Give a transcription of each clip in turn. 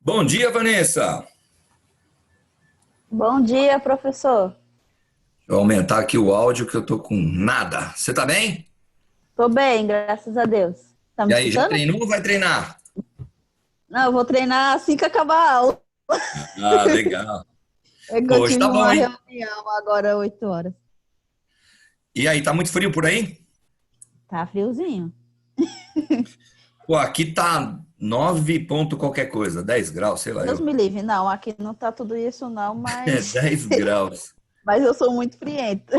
Bom dia, Vanessa. Bom dia, professor. Vou aumentar aqui o áudio que eu tô com nada. Você tá bem? Tô bem, graças a Deus. Tá E me aí, já escutando? treinou ou vai treinar? Não, eu vou treinar assim que acabar a aula. Ah, legal. É que Pô, eu hoje tive tá bom, uma hein? reunião agora, 8 horas. E aí, tá muito frio por aí? Tá friozinho. Pô, aqui tá 9 ponto qualquer coisa, 10 graus, sei lá Deus eu. me livre. Não, aqui não tá tudo isso não, É mas, 10 graus. mas eu sou muito frienta.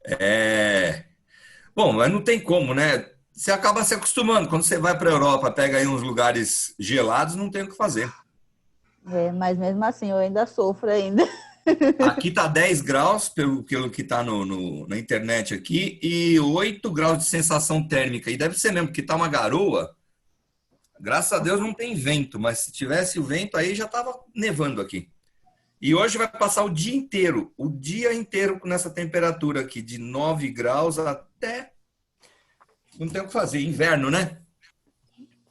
É. Bom, mas não tem como, né? Você acaba se acostumando. Quando você vai pra Europa, pega aí uns lugares gelados, não tem o que fazer. É, mas mesmo assim eu ainda sofro ainda. Aqui tá 10 graus, pelo que tá na internet aqui, e 8 graus de sensação térmica. E deve ser mesmo, porque tá uma garoa. Graças a Deus não tem vento, mas se tivesse o vento aí já tava nevando aqui. E hoje vai passar o dia inteiro nessa temperatura aqui, de 9 graus até. Não tem o que fazer, inverno, né?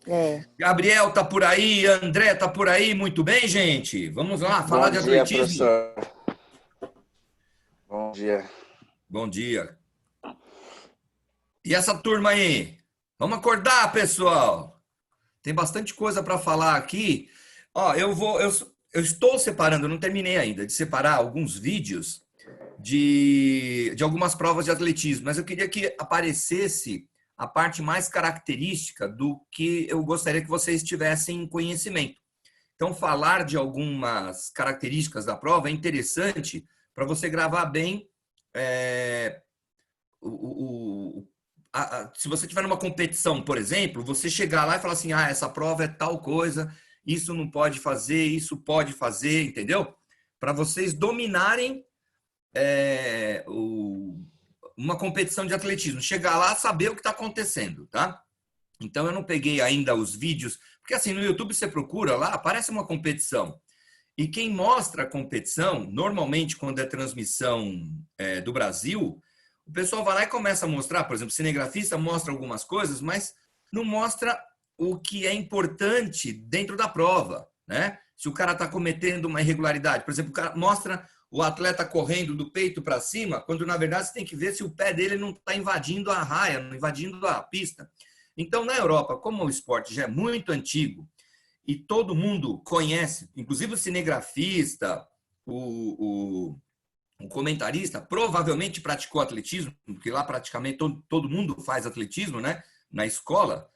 É. Gabriel tá por aí, André tá por aí, muito bem, gente? Vamos lá, falar Bom de dia, atletismo? professor. Bom dia. Bom dia. E essa turma aí? Vamos acordar, pessoal! Tem bastante coisa para falar aqui. Ó, eu estou separando, eu não terminei ainda, de separar alguns vídeos de algumas provas de atletismo, mas eu queria que aparecesse a parte mais característica do que eu gostaria que vocês tivessem em conhecimento. Então, falar de algumas características da prova é interessante para você gravar bem é, se você tiver numa competição, por exemplo, você chegar lá e falar assim, ah, essa prova é tal coisa, isso não pode fazer, isso pode fazer, entendeu? Para vocês dominarem uma competição de atletismo. Chegar lá, saber o que está acontecendo, tá? Então eu não peguei ainda os vídeos, porque assim, no YouTube você procura lá, aparece uma competição. E quem mostra a competição, normalmente quando é transmissão do Brasil, o pessoal vai lá e começa a mostrar, por exemplo, o cinegrafista mostra algumas coisas, mas não mostra o que é importante dentro da prova, né? Se o cara está cometendo uma irregularidade, por exemplo, o cara mostra o atleta correndo do peito para cima, quando na verdade você tem que ver se o pé dele não está invadindo a raia, não invadindo a pista. Então, na Europa, como o esporte já é muito antigo, e todo mundo conhece, inclusive o cinegrafista, o, o comentarista, provavelmente praticou atletismo, porque lá praticamente todo mundo faz atletismo, né? Na escola,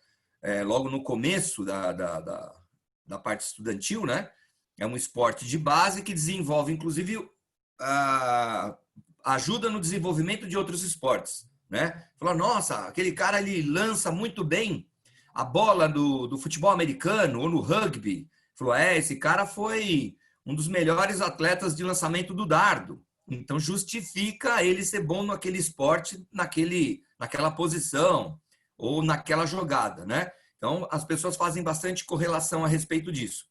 logo no começo da parte estudantil, né? É um esporte de base que desenvolve, inclusive, a, ajuda no desenvolvimento de outros esportes, né? Falou, nossa, aquele cara ele lança muito bem a bola do futebol americano ou no rugby. Falou, esse cara foi um dos melhores atletas de lançamento do dardo. Então justifica ele ser bom naquele esporte, naquela posição ou naquela jogada, né? Então as pessoas fazem bastante correlação a respeito disso.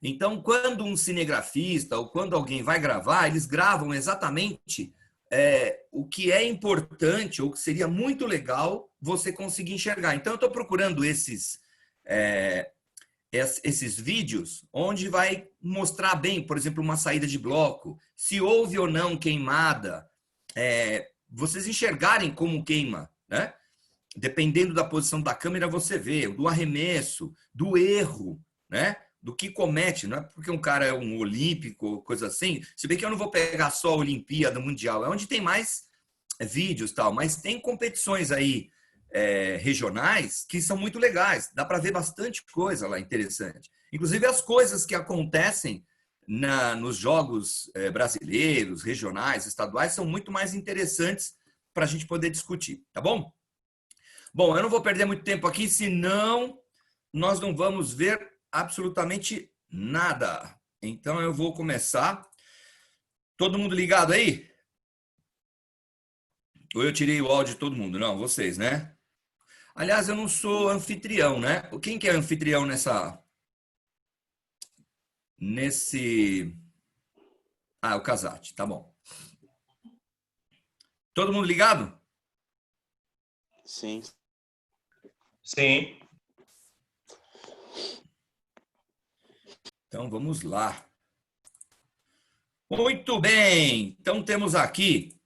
Então, quando um cinegrafista ou quando alguém vai gravar, eles gravam exatamente o que é importante ou que seria muito legal você conseguir enxergar. Então, eu estou procurando é, esses vídeos onde vai mostrar bem, por exemplo, uma saída de bloco, se houve ou não queimada, vocês enxergarem como queima, né? Dependendo da posição da câmera, você vê do arremesso, do erro, né? Do que comete, não é porque um cara é um olímpico, coisa assim. Se bem que eu não vou pegar só a Olimpíada Mundial, é onde tem mais vídeos tal, mas tem competições aí regionais que são muito legais. Dá para ver bastante coisa lá interessante. Inclusive as coisas que acontecem nos jogos brasileiros, regionais, estaduais, são muito mais interessantes para a gente poder discutir, tá bom? Bom, eu não vou perder muito tempo aqui, senão nós não vamos ver absolutamente nada. Então eu vou começar. Todo mundo ligado aí? Ou eu tirei o áudio de todo mundo? Não, vocês, né? Aliás, eu não sou anfitrião, né? Quem que é anfitrião nesse... Ah, o Casati, tá bom. Todo mundo ligado? Sim. Sim, Então, vamos lá. Muito bem. Então, temos aqui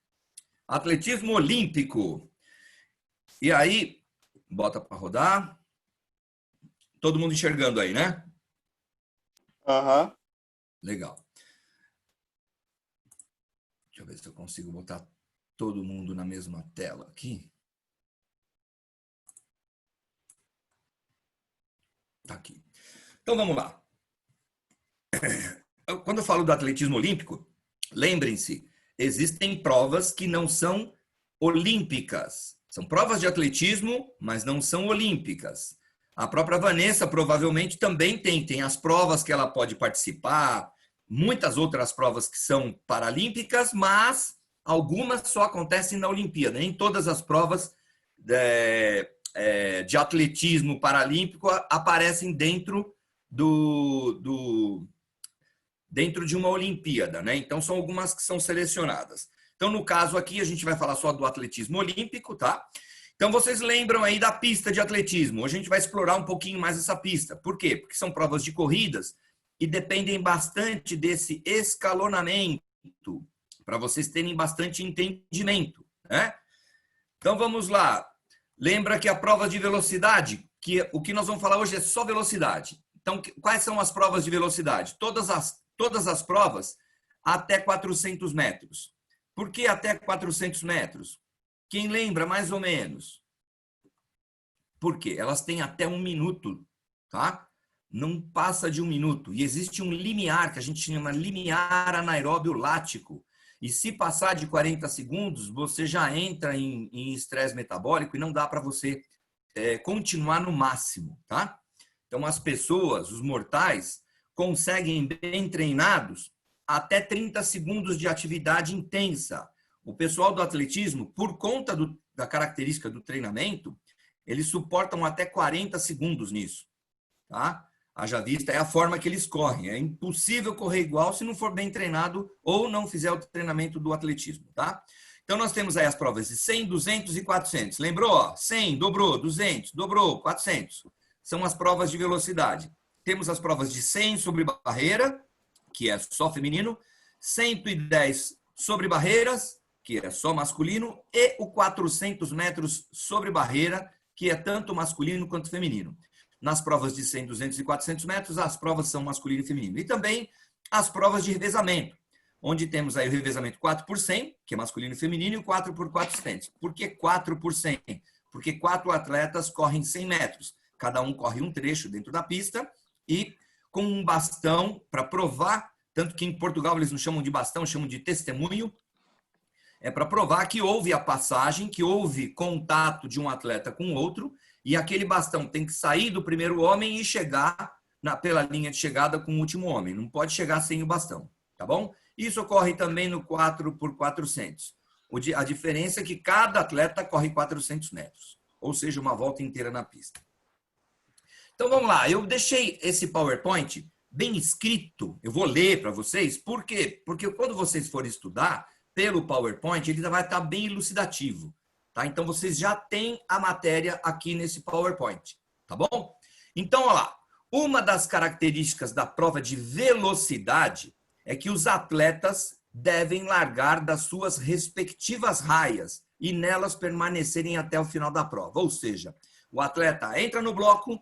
atletismo olímpico. E aí, bota para rodar. Todo mundo enxergando aí, né? Aham. Legal. Deixa eu ver se eu consigo botar todo mundo na mesma tela aqui. Tá aqui. Então, vamos lá. Quando eu falo do atletismo olímpico, lembrem-se, existem provas que não são olímpicas. São provas de atletismo, mas não são olímpicas. A própria Vanessa provavelmente também tem as provas que ela pode participar, muitas outras provas que são paralímpicas, mas algumas só acontecem na Olimpíada. Nem todas as provas de atletismo paralímpico aparecem dentro dentro de uma Olimpíada, né? Então, são algumas que são selecionadas. Então, no caso aqui, a gente vai falar só do atletismo olímpico, tá? Então, vocês lembram aí da pista de atletismo. Hoje a gente vai explorar um pouquinho mais essa pista. Por quê? Porque são provas de corridas e dependem bastante desse escalonamento, para vocês terem bastante entendimento, né? Então, vamos lá. Lembra que a prova de velocidade, que o que nós vamos falar hoje é só velocidade. Então, quais são as provas de velocidade? Todas as provas até 400 metros. Por que até 400 metros? Quem lembra mais ou menos? Por quê? Elas têm até 1 minuto, tá? Não passa de 1 minuto. E existe um limiar, que a gente chama limiar anaeróbio lático. E se passar de 40 segundos, você já entra em estresse metabólico e não dá para você continuar no máximo, tá? Então, as pessoas, os mortais, conseguem, bem treinados, até 30 segundos de atividade intensa. O pessoal do atletismo, por conta da característica do treinamento, eles suportam até 40 segundos nisso, tá? Haja vista, é a forma que eles correm. É impossível correr igual se não for bem treinado ou não fizer o treinamento do atletismo, tá? Então, nós temos aí as provas de 100, 200 e 400. Lembrou? Ó, 100, dobrou, 200, dobrou, 400. São as provas de velocidade. Temos as provas de 100 sobre barreira, que é só feminino, 110 sobre barreiras, que é só masculino, e o 400 metros sobre barreira, que é tanto masculino quanto feminino. Nas provas de 100, 200 e 400 metros, as provas são masculino e feminino. E também as provas de revezamento, onde temos aí o revezamento 4 por 100, que é masculino e feminino, e o 4 por 400. Por que 4 por 100? Porque 4 atletas correm 100 metros. Cada um corre um trecho dentro da pista e com um bastão para provar, tanto que em Portugal eles não chamam de bastão, chamam de testemunho, é para provar que houve a passagem, que houve contato de um atleta com outro, e aquele bastão tem que sair do primeiro homem e chegar pela linha de chegada com o último homem. Não pode chegar sem o bastão, tá bom? Isso ocorre também no 4 por 400. A diferença é que cada atleta corre 400 metros, ou seja, uma volta inteira na pista. Então, vamos lá. Eu deixei esse PowerPoint bem escrito. Eu vou ler para vocês. Por quê? Porque quando vocês forem estudar pelo PowerPoint, ele vai estar bem elucidativo. Tá? Então, vocês já têm a matéria aqui nesse PowerPoint. Tá bom? Então, olha lá. Uma das características da prova de velocidade é que os atletas devem largar das suas respectivas raias e nelas permanecerem até o final da prova. Ou seja, o atleta entra no bloco,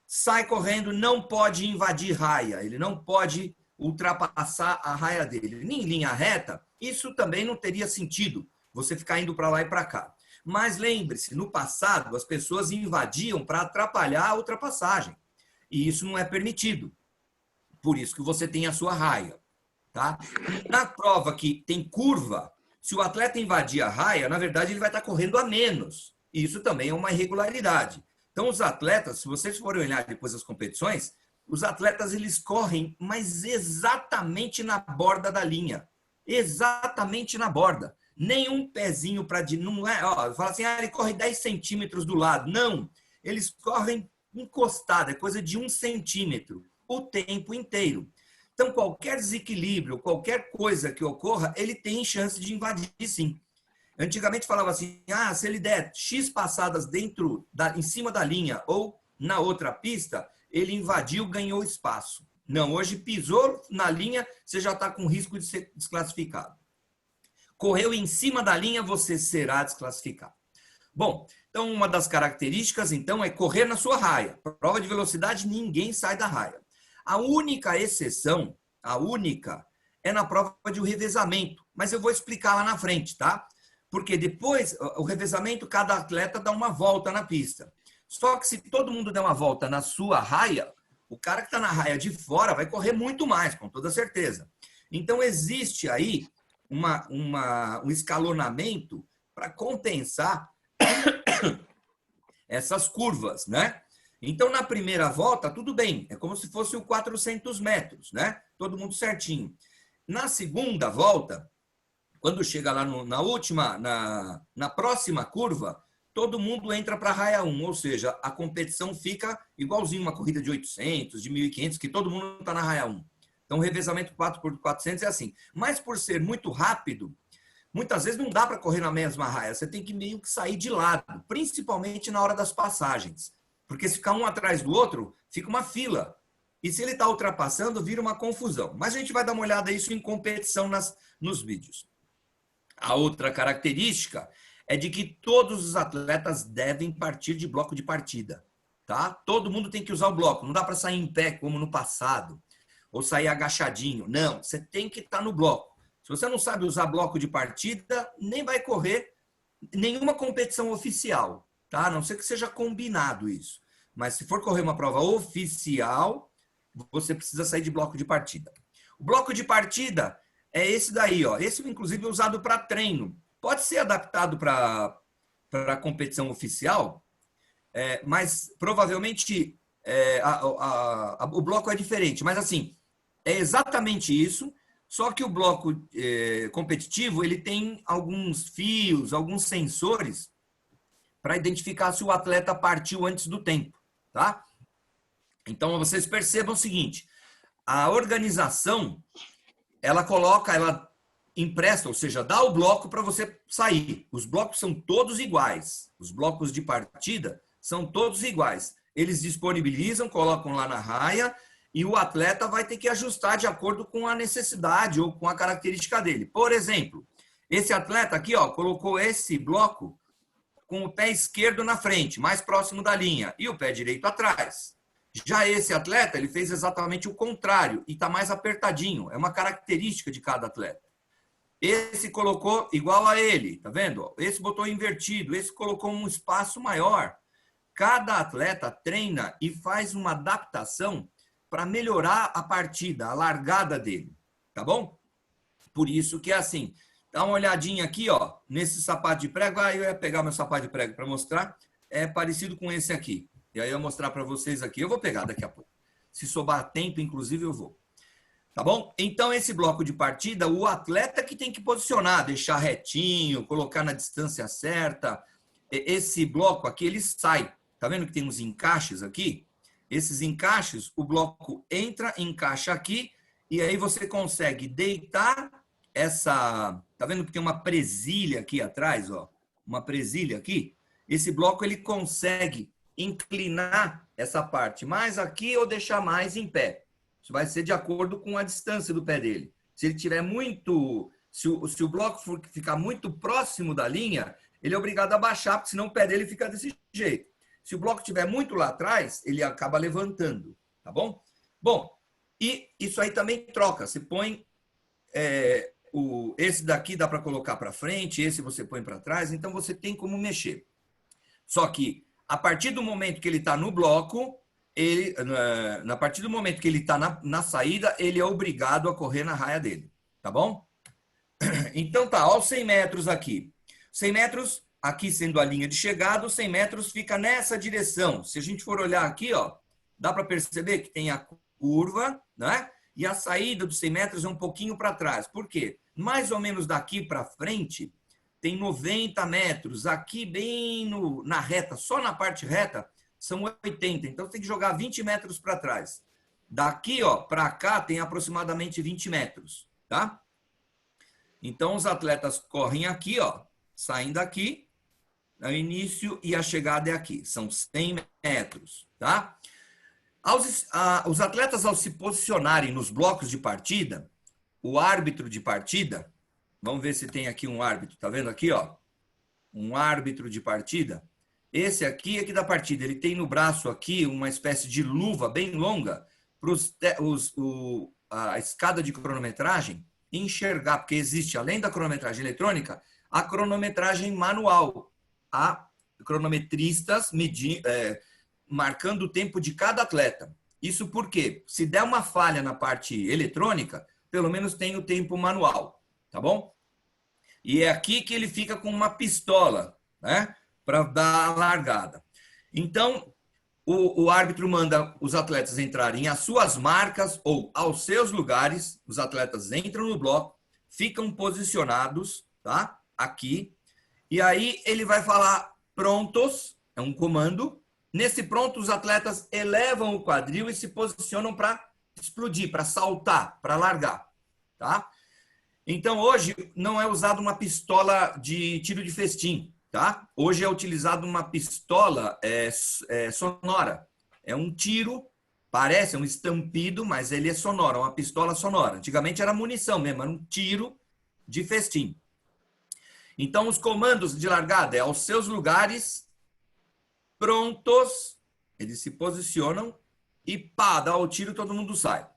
sai correndo, não pode invadir raia, ele não pode ultrapassar a raia dele. Em linha reta, isso também não teria sentido, você ficar indo para lá e para cá. Mas lembre-se, no passado, as pessoas invadiam para atrapalhar a ultrapassagem. E isso não é permitido. Por isso que você tem a sua raia. Tá? Na prova que tem curva, se o atleta invadir a raia, na verdade, ele vai estar correndo a menos. E isso também é uma irregularidade. Então, os atletas, se vocês forem olhar depois as competições, os atletas eles correm, mas exatamente na borda da linha. Exatamente na borda. Nenhum pezinho para... Não é, ó, fala assim, ele corre 10 centímetros do lado. Não, eles correm encostado, é coisa de 1 centímetro o tempo inteiro. Então, qualquer desequilíbrio, qualquer coisa que ocorra, ele tem chance de invadir, sim. Antigamente falava assim, se ele der X passadas em cima da linha ou na outra pista, ele invadiu, ganhou espaço. Não, hoje pisou na linha, você já está com risco de ser desclassificado. Correu em cima da linha, você será desclassificado. Bom, então uma das características então é correr na sua raia. Prova de velocidade, ninguém sai da raia. A única exceção, é na prova de revezamento, mas eu vou explicar lá na frente, tá? Porque depois, o revezamento, cada atleta dá uma volta na pista. Só que se todo mundo der uma volta na sua raia, o cara que está na raia de fora vai correr muito mais, com toda certeza. Então, existe aí um escalonamento para compensar essas curvas, né? Então, na primeira volta, tudo bem. É como se fosse o 400 metros, né? Todo mundo certinho. Na segunda volta, quando chega lá na próxima curva, todo mundo entra para a raia 1, ou seja, a competição fica igualzinho uma corrida de 800, de 1.500, que todo mundo está na raia 1. Então, o revezamento 4x400 é assim. Mas por ser muito rápido, muitas vezes não dá para correr na mesma raia. Você tem que meio que sair de lado, principalmente na hora das passagens. Porque se ficar um atrás do outro, fica uma fila. E se ele está ultrapassando, vira uma confusão. Mas a gente vai dar uma olhada nisso em competição nos vídeos. A outra característica é de que todos os atletas devem partir de bloco de partida. Tá? Todo mundo tem que usar o bloco. Não dá para sair em pé, como no passado. Ou sair agachadinho. Não, você tem que estar no bloco. Se você não sabe usar bloco de partida, nem vai correr nenhuma competição oficial. Tá? A não ser que seja combinado isso. Mas se for correr uma prova oficial, você precisa sair de bloco de partida. O bloco de partida é esse daí, ó. Esse, inclusive, é usado para treino. Pode ser adaptado para competição oficial, mas provavelmente o bloco é diferente. Mas, assim, é exatamente isso, só que o bloco competitivo ele tem alguns fios, alguns sensores para identificar se o atleta partiu antes do tempo. Tá? Então, vocês percebam o seguinte, a organização, ela empresta, ou seja, dá o bloco para você sair. Os blocos são todos iguais. Os blocos de partida são todos iguais. Eles disponibilizam, colocam lá na raia e o atleta vai ter que ajustar de acordo com a necessidade ou com a característica dele. Por exemplo, esse atleta aqui, ó, colocou esse bloco com o pé esquerdo na frente, mais próximo da linha, e o pé direito atrás. Já esse atleta, ele fez exatamente o contrário, e está mais apertadinho. É uma característica de cada atleta. Esse colocou igual a ele, tá vendo? Esse botou invertido, esse colocou um espaço maior. Cada atleta treina e faz uma adaptação para melhorar a partida, a largada dele, tá bom? Por isso que é assim. Dá uma olhadinha aqui, ó, nesse sapato de prego. Eu ia pegar meu sapato de prego para mostrar. É parecido com esse aqui. E aí eu vou mostrar para vocês aqui. Eu vou pegar daqui a pouco. Se sobrar tempo, inclusive, eu vou. Tá bom? Então, esse bloco de partida, o atleta que tem que posicionar, deixar retinho, colocar na distância certa. Esse bloco aqui, ele sai. Tá vendo que tem uns encaixes aqui? Esses encaixes, o bloco entra, encaixa aqui, e aí você consegue deitar essa... Tá vendo que tem uma presilha aqui atrás, ó? Uma presilha aqui. Esse bloco, ele consegue inclinar essa parte mais aqui ou deixar mais em pé. Isso vai ser de acordo com a distância do pé dele. Se ele tiver muito... Se o bloco ficar muito próximo da linha, ele é obrigado a baixar, porque senão o pé dele fica desse jeito. Se o bloco estiver muito lá atrás, ele acaba levantando, tá bom? Bom, e isso aí também troca. Você põe... esse daqui dá para colocar para frente, esse você põe para trás, então você tem como mexer. Só que, a partir do momento que ele está no bloco, a partir do momento que ele está na saída, ele é obrigado a correr na raia dele, tá bom? Então tá, ó, os 100 metros aqui. 100 metros, aqui sendo a linha de chegada, os 100 metros fica nessa direção. Se a gente for olhar aqui, ó, dá para perceber que tem a curva, né? E a saída dos 100 metros é um pouquinho para trás. Por quê? Mais ou menos daqui para frente, tem 90 metros. Aqui bem na reta, só na parte reta, são 80. Então, tem que jogar 20 metros para trás. Daqui, ó, para cá, tem aproximadamente 20 metros, tá? Então, os atletas correm aqui, ó, saem daqui, o início e a chegada é aqui. São 100 metros, tá? Os atletas, ao se posicionarem nos blocos de partida, o árbitro de partida, vamos ver se tem aqui um árbitro, tá vendo aqui, ó? Um árbitro de partida. Esse aqui é que da partida, ele tem no braço aqui uma espécie de luva bem longa para a escada de cronometragem enxergar, porque existe, além da cronometragem eletrônica, a cronometragem manual. Há cronometristas marcando o tempo de cada atleta. Isso porque, se der uma falha na parte eletrônica, pelo menos tem o tempo manual, tá bom? E é aqui que ele fica com uma pistola, né, para dar a largada. Então, o árbitro manda os atletas entrarem às suas marcas ou aos seus lugares. Os atletas entram no bloco, ficam posicionados, tá? Aqui. E aí ele vai falar prontos, é um comando. Nesse pronto, os atletas elevam o quadril e se posicionam para explodir, para saltar, para largar, tá? Então, hoje não é usada uma pistola de tiro de festim, tá? Hoje é utilizada uma pistola sonora. É um tiro, parece um estampido, mas ele é sonoro, é uma pistola sonora. Antigamente era munição mesmo, era um tiro de festim. Então, os comandos de largada é aos seus lugares, prontos, eles se posicionam e pá, dá o tiro, todo mundo sai.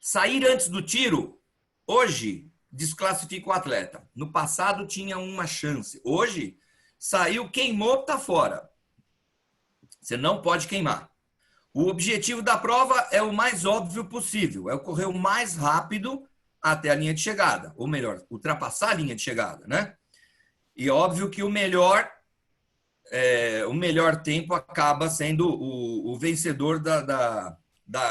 Sair antes do tiro, hoje, desclassifica o atleta. No passado tinha uma chance. Hoje, saiu, queimou, tá fora. Você não pode queimar. O objetivo da prova é o mais óbvio possível, é correr o mais rápido até a linha de chegada, ou melhor, ultrapassar a linha de chegada, né? E óbvio que o melhor tempo acaba sendo o vencedor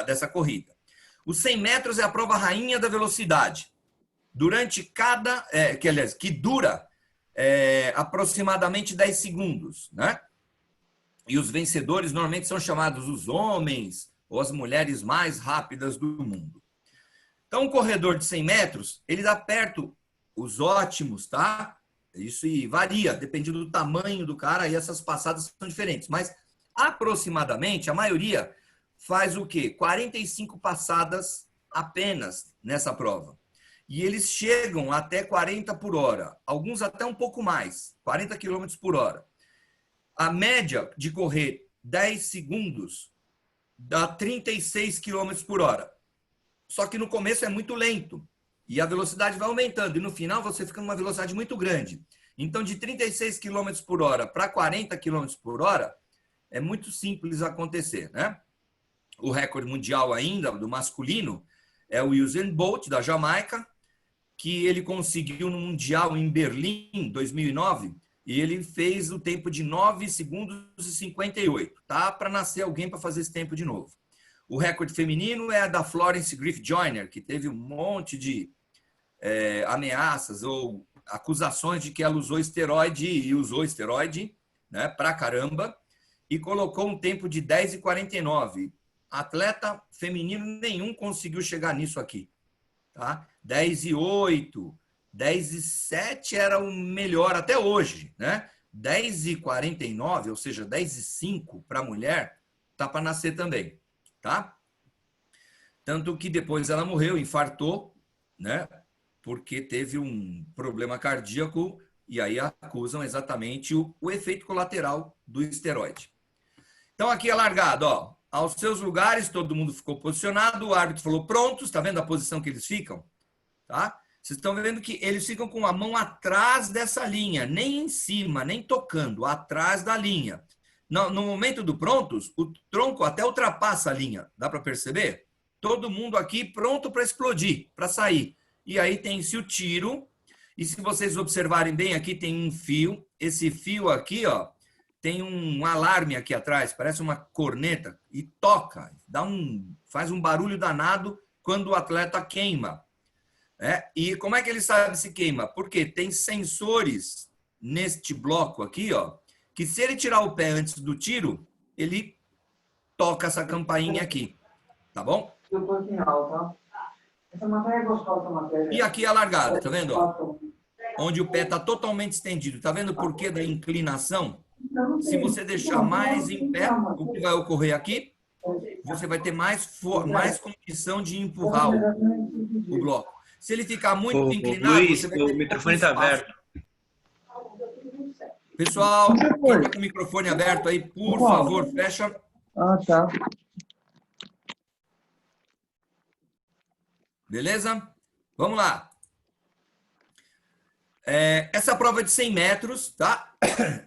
dessa corrida. Os 100 metros é a prova rainha da velocidade. Durante que dura aproximadamente 10 segundos, né? E os vencedores normalmente são chamados os homens ou as mulheres mais rápidas do mundo. Então, um corredor de 100 metros, ele dá perto os ótimos, tá? Isso varia, dependendo do tamanho do cara, e essas passadas são diferentes. Mas, aproximadamente, a maioria faz o quê? 45 passadas apenas nessa prova. E eles chegam até 40 por hora, alguns até um pouco mais, 40 km por hora. A média de correr 10 segundos dá 36 km por hora. Só que no começo é muito lento e a velocidade vai aumentando. E no final você fica numa velocidade muito grande. Então, de 36 km por hora para 40 km por hora, é muito simples acontecer, né? O recorde mundial ainda, do masculino, é o Usain Bolt, da Jamaica, que ele conseguiu no Mundial em Berlim, 2009, e ele fez o tempo de 9 segundos e 58. Tá para nascer alguém para fazer esse tempo de novo. O recorde feminino é da Florence Griffith Joyner, que teve um monte de ameaças ou acusações de que ela usou esteroide, né, pra caramba, e colocou um tempo de 10:49. Atleta feminino nenhum conseguiu chegar nisso aqui. Tá? 10:08, 10:07 era o melhor até hoje, né? 10:49, ou seja, 10:05 para a mulher, tá para nascer também, tá? Tanto que depois ela morreu, infartou, né? Porque teve um problema cardíaco e aí acusam exatamente o efeito colateral do esteroide. Então aqui é largado, ó. Aos seus lugares, todo mundo ficou posicionado, o árbitro falou prontos, está vendo a posição que eles ficam? Tá? Vocês estão vendo que eles ficam com a mão atrás dessa linha, nem em cima, nem tocando, atrás da linha. No momento do prontos, o tronco até ultrapassa a linha, dá para perceber? Todo mundo aqui pronto para explodir, para sair. E aí tem-se o tiro, e se vocês observarem bem, aqui tem um fio, esse fio aqui, ó, tem um alarme aqui atrás, parece uma corneta, e toca, faz um barulho danado quando o atleta queima. E como é que ele sabe se queima? Porque tem sensores neste bloco aqui, ó, que se ele tirar o pé antes do tiro, ele toca essa campainha aqui, tá bom? Eu tô aqui em alta. Essa matéria é gostosa, matéria. E aqui a largada, tá vendo? Ó? Onde o pé está totalmente estendido. Tá vendo por que da inclinação? Se você deixar mais em pé, o que vai ocorrer aqui? você vai ter mais condição de empurrar o bloco. Se ele ficar muito inclinado, Luiz, você vai ter o microfone está aberto. Pessoal, quem está com o microfone aberto aí, por favor, fecha. Ah, tá. Beleza? Vamos lá. Essa prova de 100 metros, tá?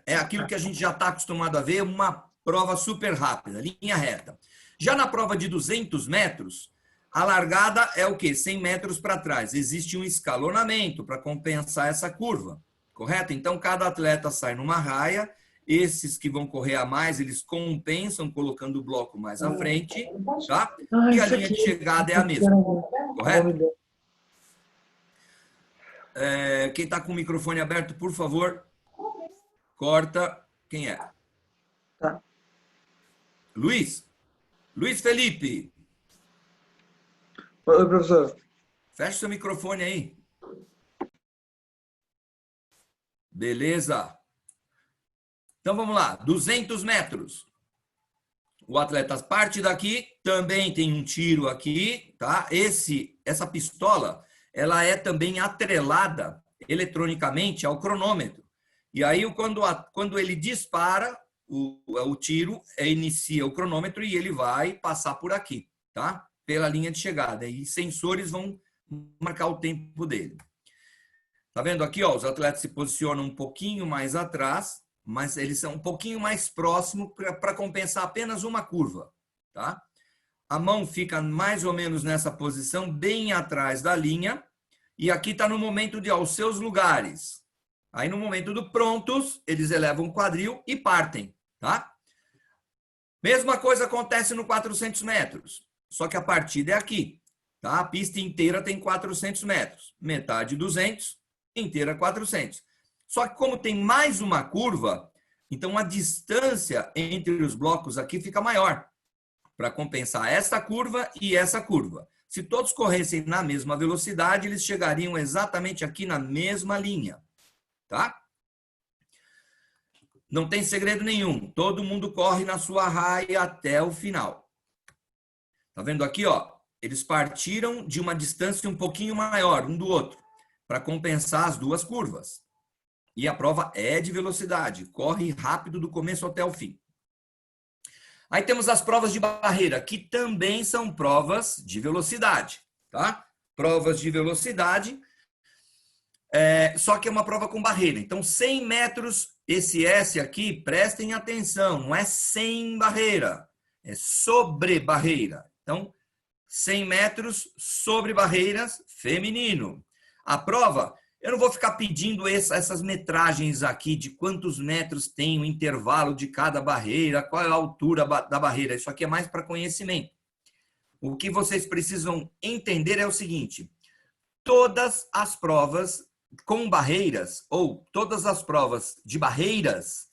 É aquilo que a gente já está acostumado a ver, uma prova super rápida, linha reta. Já na prova de 200 metros, a largada é o quê? 100 metros para trás. Existe um escalonamento para compensar essa curva, correto? Então, cada atleta sai numa raia. Esses que vão correr a mais, eles compensam colocando o bloco mais à frente, tá? E a linha de chegada é a mesma, correto? Quem está com o microfone aberto, por favor, corta. Quem é? Tá. Luiz? Luiz Felipe. Oi, professor. Fecha seu microfone aí. Beleza. Então, vamos lá. 200 metros. O atleta parte daqui, também tem um tiro aqui, tá? Essa pistola, ela é também atrelada eletronicamente ao cronômetro. E aí, quando ele dispara o tiro, inicia o cronômetro e ele vai passar por aqui, tá? Pela linha de chegada. E sensores vão marcar o tempo dele. Tá vendo aqui, ó? Os atletas se posicionam um pouquinho mais atrás, mas eles são um pouquinho mais próximos para compensar apenas uma curva, tá? A mão fica mais ou menos nessa posição, bem atrás da linha, e aqui está no momento de aos seus lugares. Aí no momento do prontos, eles elevam o quadril e partem, tá? Mesma coisa acontece no 400 metros, só que a partida é aqui, tá? A pista inteira tem 400 metros, metade 200, inteira 400. Só que como tem mais uma curva, então a distância entre os blocos aqui fica maior, para compensar essa curva e essa curva. Se todos corressem na mesma velocidade, eles chegariam exatamente aqui na mesma linha, tá? Não tem segredo nenhum, todo mundo corre na sua raia até o final. Tá vendo aqui, ó? Eles partiram de uma distância um pouquinho maior um do outro, para compensar as duas curvas. E a prova é de velocidade, corre rápido do começo até o fim. Aí temos as provas de barreira, que também são provas de velocidade, tá? Provas de velocidade, só que é uma prova com barreira. Então, 100 metros, esse S aqui, prestem atenção, não é sem barreira, é sobre barreira. Então, 100 metros sobre barreiras, feminino. A prova... Eu não vou ficar pedindo essas metragens aqui de quantos metros tem o intervalo de cada barreira, qual é a altura da barreira. Isso aqui é mais para conhecimento. O que vocês precisam entender é o seguinte: todas as provas com barreiras, ou todas as provas de barreiras,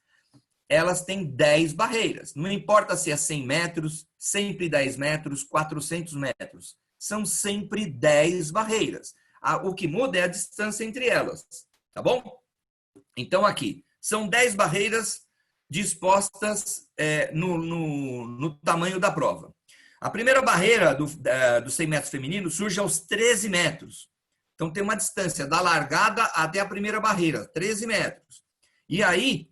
elas têm 10 barreiras. Não importa se é 100 metros, sempre 10 metros, 400 metros. São sempre 10 barreiras. O que muda é a distância entre elas, tá bom? Então, aqui, são 10 barreiras dispostas no tamanho da prova. A primeira barreira do 100 metros feminino surge aos 13 metros. Então, tem uma distância da largada até a primeira barreira, 13 metros. E aí,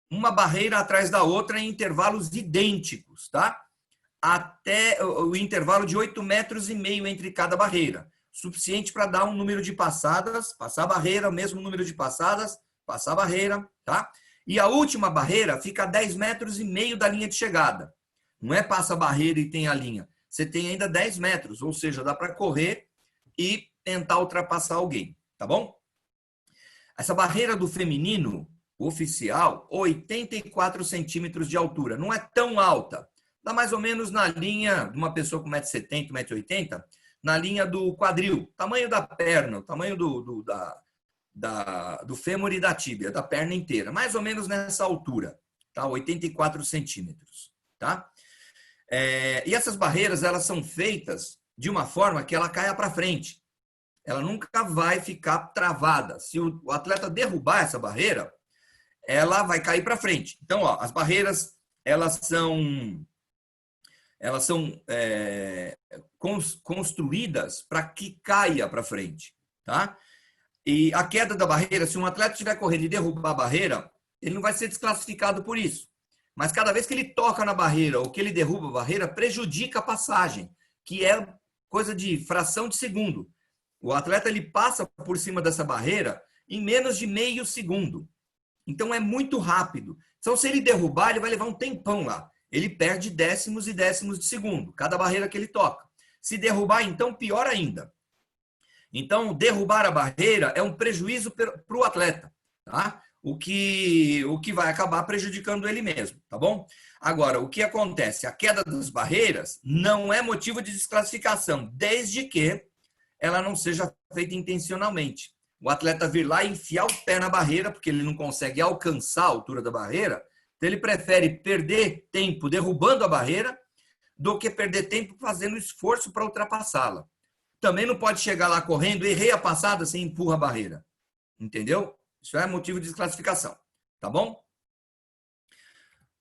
uma barreira atrás da outra em intervalos idênticos, tá? Até o intervalo de 8,5 metros entre cada barreira. Suficiente para dar um número de passadas, passar a barreira, o mesmo número de passadas, passar a barreira, tá? E a última barreira fica a 10,5 metros da linha de chegada. Não é passa a barreira e tem a linha. Você tem ainda 10 metros, ou seja, dá para correr e tentar ultrapassar alguém, tá bom? Essa barreira do feminino oficial, 84 centímetros de altura. Não é tão alta. Dá mais ou menos na linha de uma pessoa com 1,70 m, 1,80 m, na linha do quadril, tamanho da perna, o tamanho do fêmur e da tíbia, da perna inteira, mais ou menos nessa altura, tá? 84 centímetros, tá? E essas barreiras, elas são feitas de uma forma que ela caia para frente. Ela nunca vai ficar travada. Se o atleta derrubar essa barreira, ela vai cair para frente. Então, ó, as barreiras, elas são elas são construídas para que caia para frente, tá? E a queda da barreira, se um atleta estiver correndo e derrubar a barreira, ele não vai ser desclassificado por isso. Mas cada vez que ele toca na barreira ou que ele derruba a barreira, prejudica a passagem, que é coisa de fração de segundo. O atleta ele passa por cima dessa barreira em menos de meio segundo. Então é muito rápido. Então se ele derrubar, ele vai levar um tempão lá. Ele perde décimos e décimos de segundo, cada barreira que ele toca. Se derrubar, então, pior ainda. Então, derrubar a barreira é um prejuízo para o atleta, tá? O que vai acabar prejudicando ele mesmo, tá bom? Agora, o que acontece? A queda das barreiras não é motivo de desclassificação, desde que ela não seja feita intencionalmente. O atleta vir lá e enfiar o pé na barreira, porque ele não consegue alcançar a altura da barreira, então ele prefere perder tempo derrubando a barreira do que perder tempo fazendo esforço para ultrapassá-la. Também não pode chegar lá correndo, errei a passada, você empurra a barreira. Entendeu? Isso é motivo de desclassificação. Tá bom?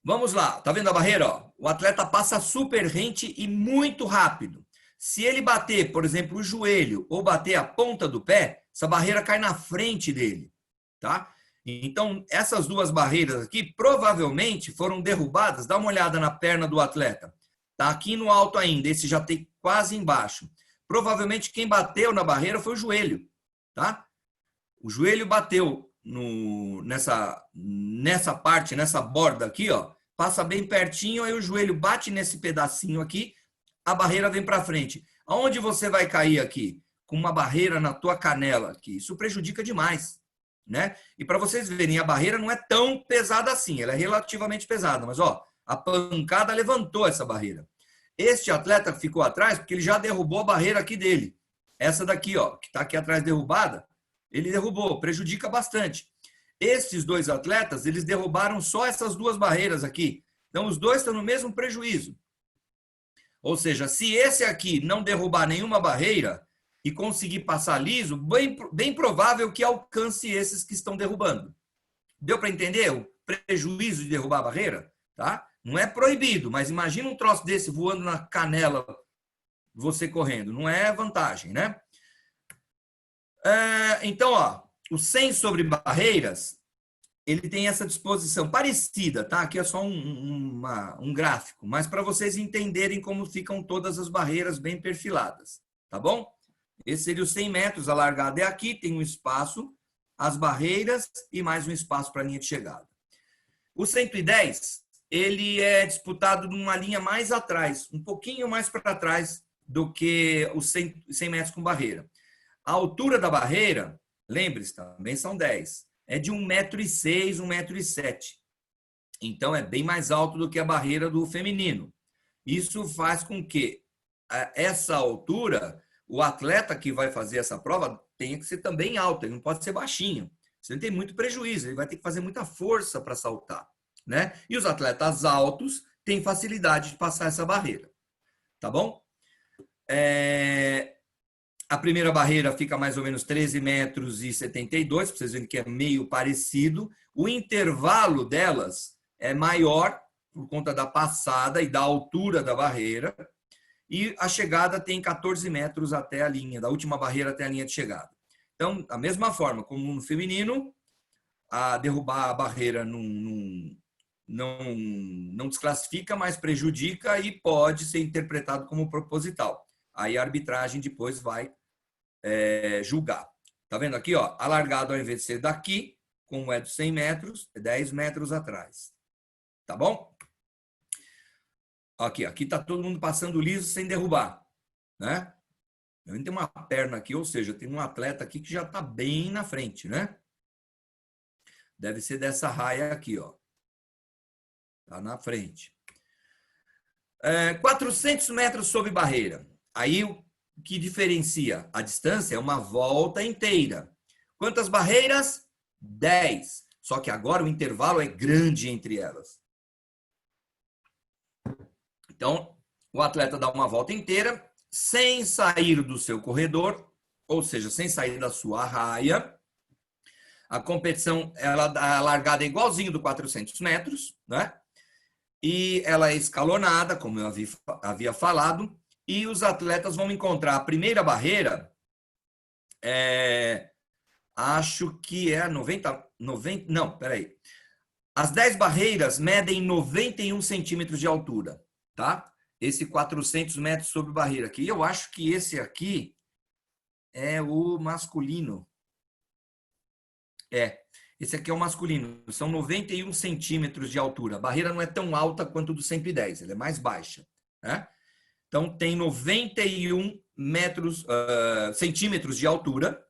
Vamos lá. Tá vendo a barreira? Ó? O atleta passa super rente e muito rápido. Se ele bater, por exemplo, o joelho ou bater a ponta do pé, essa barreira cai na frente dele. Tá? Então, essas duas barreiras aqui provavelmente foram derrubadas. Dá uma olhada na perna do atleta. Tá aqui no alto ainda. Esse já tem quase embaixo. Provavelmente quem bateu na barreira foi o joelho, tá? O joelho bateu nessa parte, nessa borda aqui, ó, passa bem pertinho, aí o joelho bate nesse pedacinho aqui, a barreira vem para frente. Aonde você vai cair aqui? Com uma barreira na tua canela aqui. Isso prejudica demais, né? E para vocês verem, a barreira não é tão pesada assim, ela é relativamente pesada, mas ó, a pancada levantou essa barreira. Este atleta ficou atrás porque ele já derrubou a barreira aqui dele. Essa daqui, ó, que está aqui atrás derrubada, ele derrubou, prejudica bastante. Estes dois atletas, eles derrubaram só essas duas barreiras aqui. Então, os dois estão no mesmo prejuízo. Ou seja, se esse aqui não derrubar nenhuma barreira e conseguir passar liso, bem provável que alcance esses que estão derrubando. Deu para entender o prejuízo de derrubar a barreira? Tá? Não é proibido, mas imagina um troço desse voando na canela, você correndo. Não é vantagem, né? Então, ó, o 100 sobre barreiras, ele tem essa disposição parecida, tá? Aqui é só um gráfico, mas para vocês entenderem como ficam todas as barreiras bem perfiladas, tá bom? Esse seria os 100 metros, a largada é aqui, tem um espaço, as barreiras e mais um espaço para a linha de chegada. O 110... ele é disputado numa linha mais atrás, um pouquinho mais para trás do que os 100 metros com barreira. A altura da barreira, lembre-se, também são 10, é de 1,06 m, 1,07 m. Então, é bem mais alto do que a barreira do feminino. Isso faz com que essa altura, o atleta que vai fazer essa prova tenha que ser também alto, ele não pode ser baixinho. Senão tem muito prejuízo, ele vai ter que fazer muita força para saltar. Né? E os atletas altos têm facilidade de passar essa barreira. Tá bom? A primeira barreira fica mais ou menos 13,72 metros, para vocês verem que é meio parecido. O intervalo delas é maior por conta da passada e da altura da barreira. E a chegada tem 14 metros até a linha, da última barreira até a linha de chegada. Então, da mesma forma como no feminino, a derrubar a barreira não desclassifica, mas prejudica e pode ser interpretado como proposital. Aí a arbitragem depois vai julgar. Tá vendo aqui? Ó, a largada, ao invés de ser daqui, como é de 100 metros, é 10 metros atrás. Tá bom? Aqui tá todo mundo passando liso sem derrubar. Né? Tem uma perna aqui, ou seja, tem um atleta aqui que já está bem na frente, né? Deve ser dessa raia aqui, ó. Tá na frente. 400 metros sob barreira. Aí o que diferencia a distância é uma volta inteira. Quantas barreiras? 10. Só que agora o intervalo é grande entre elas. Então, o atleta dá uma volta inteira sem sair do seu corredor, ou seja, sem sair da sua raia. A competição, a largada é igualzinho do 400 metros, né? E ela é escalonada, como eu havia falado, e os atletas vão encontrar a primeira barreira, acho que é 90, não, peraí. As 10 barreiras medem 91 centímetros de altura, tá? Esse 400 metros sobre barreira aqui. Eu acho que esse aqui é o masculino. Esse aqui é o masculino. São 91 centímetros de altura. A barreira não é tão alta quanto do 110, ela é mais baixa, né? Então, tem 91 centímetros de altura.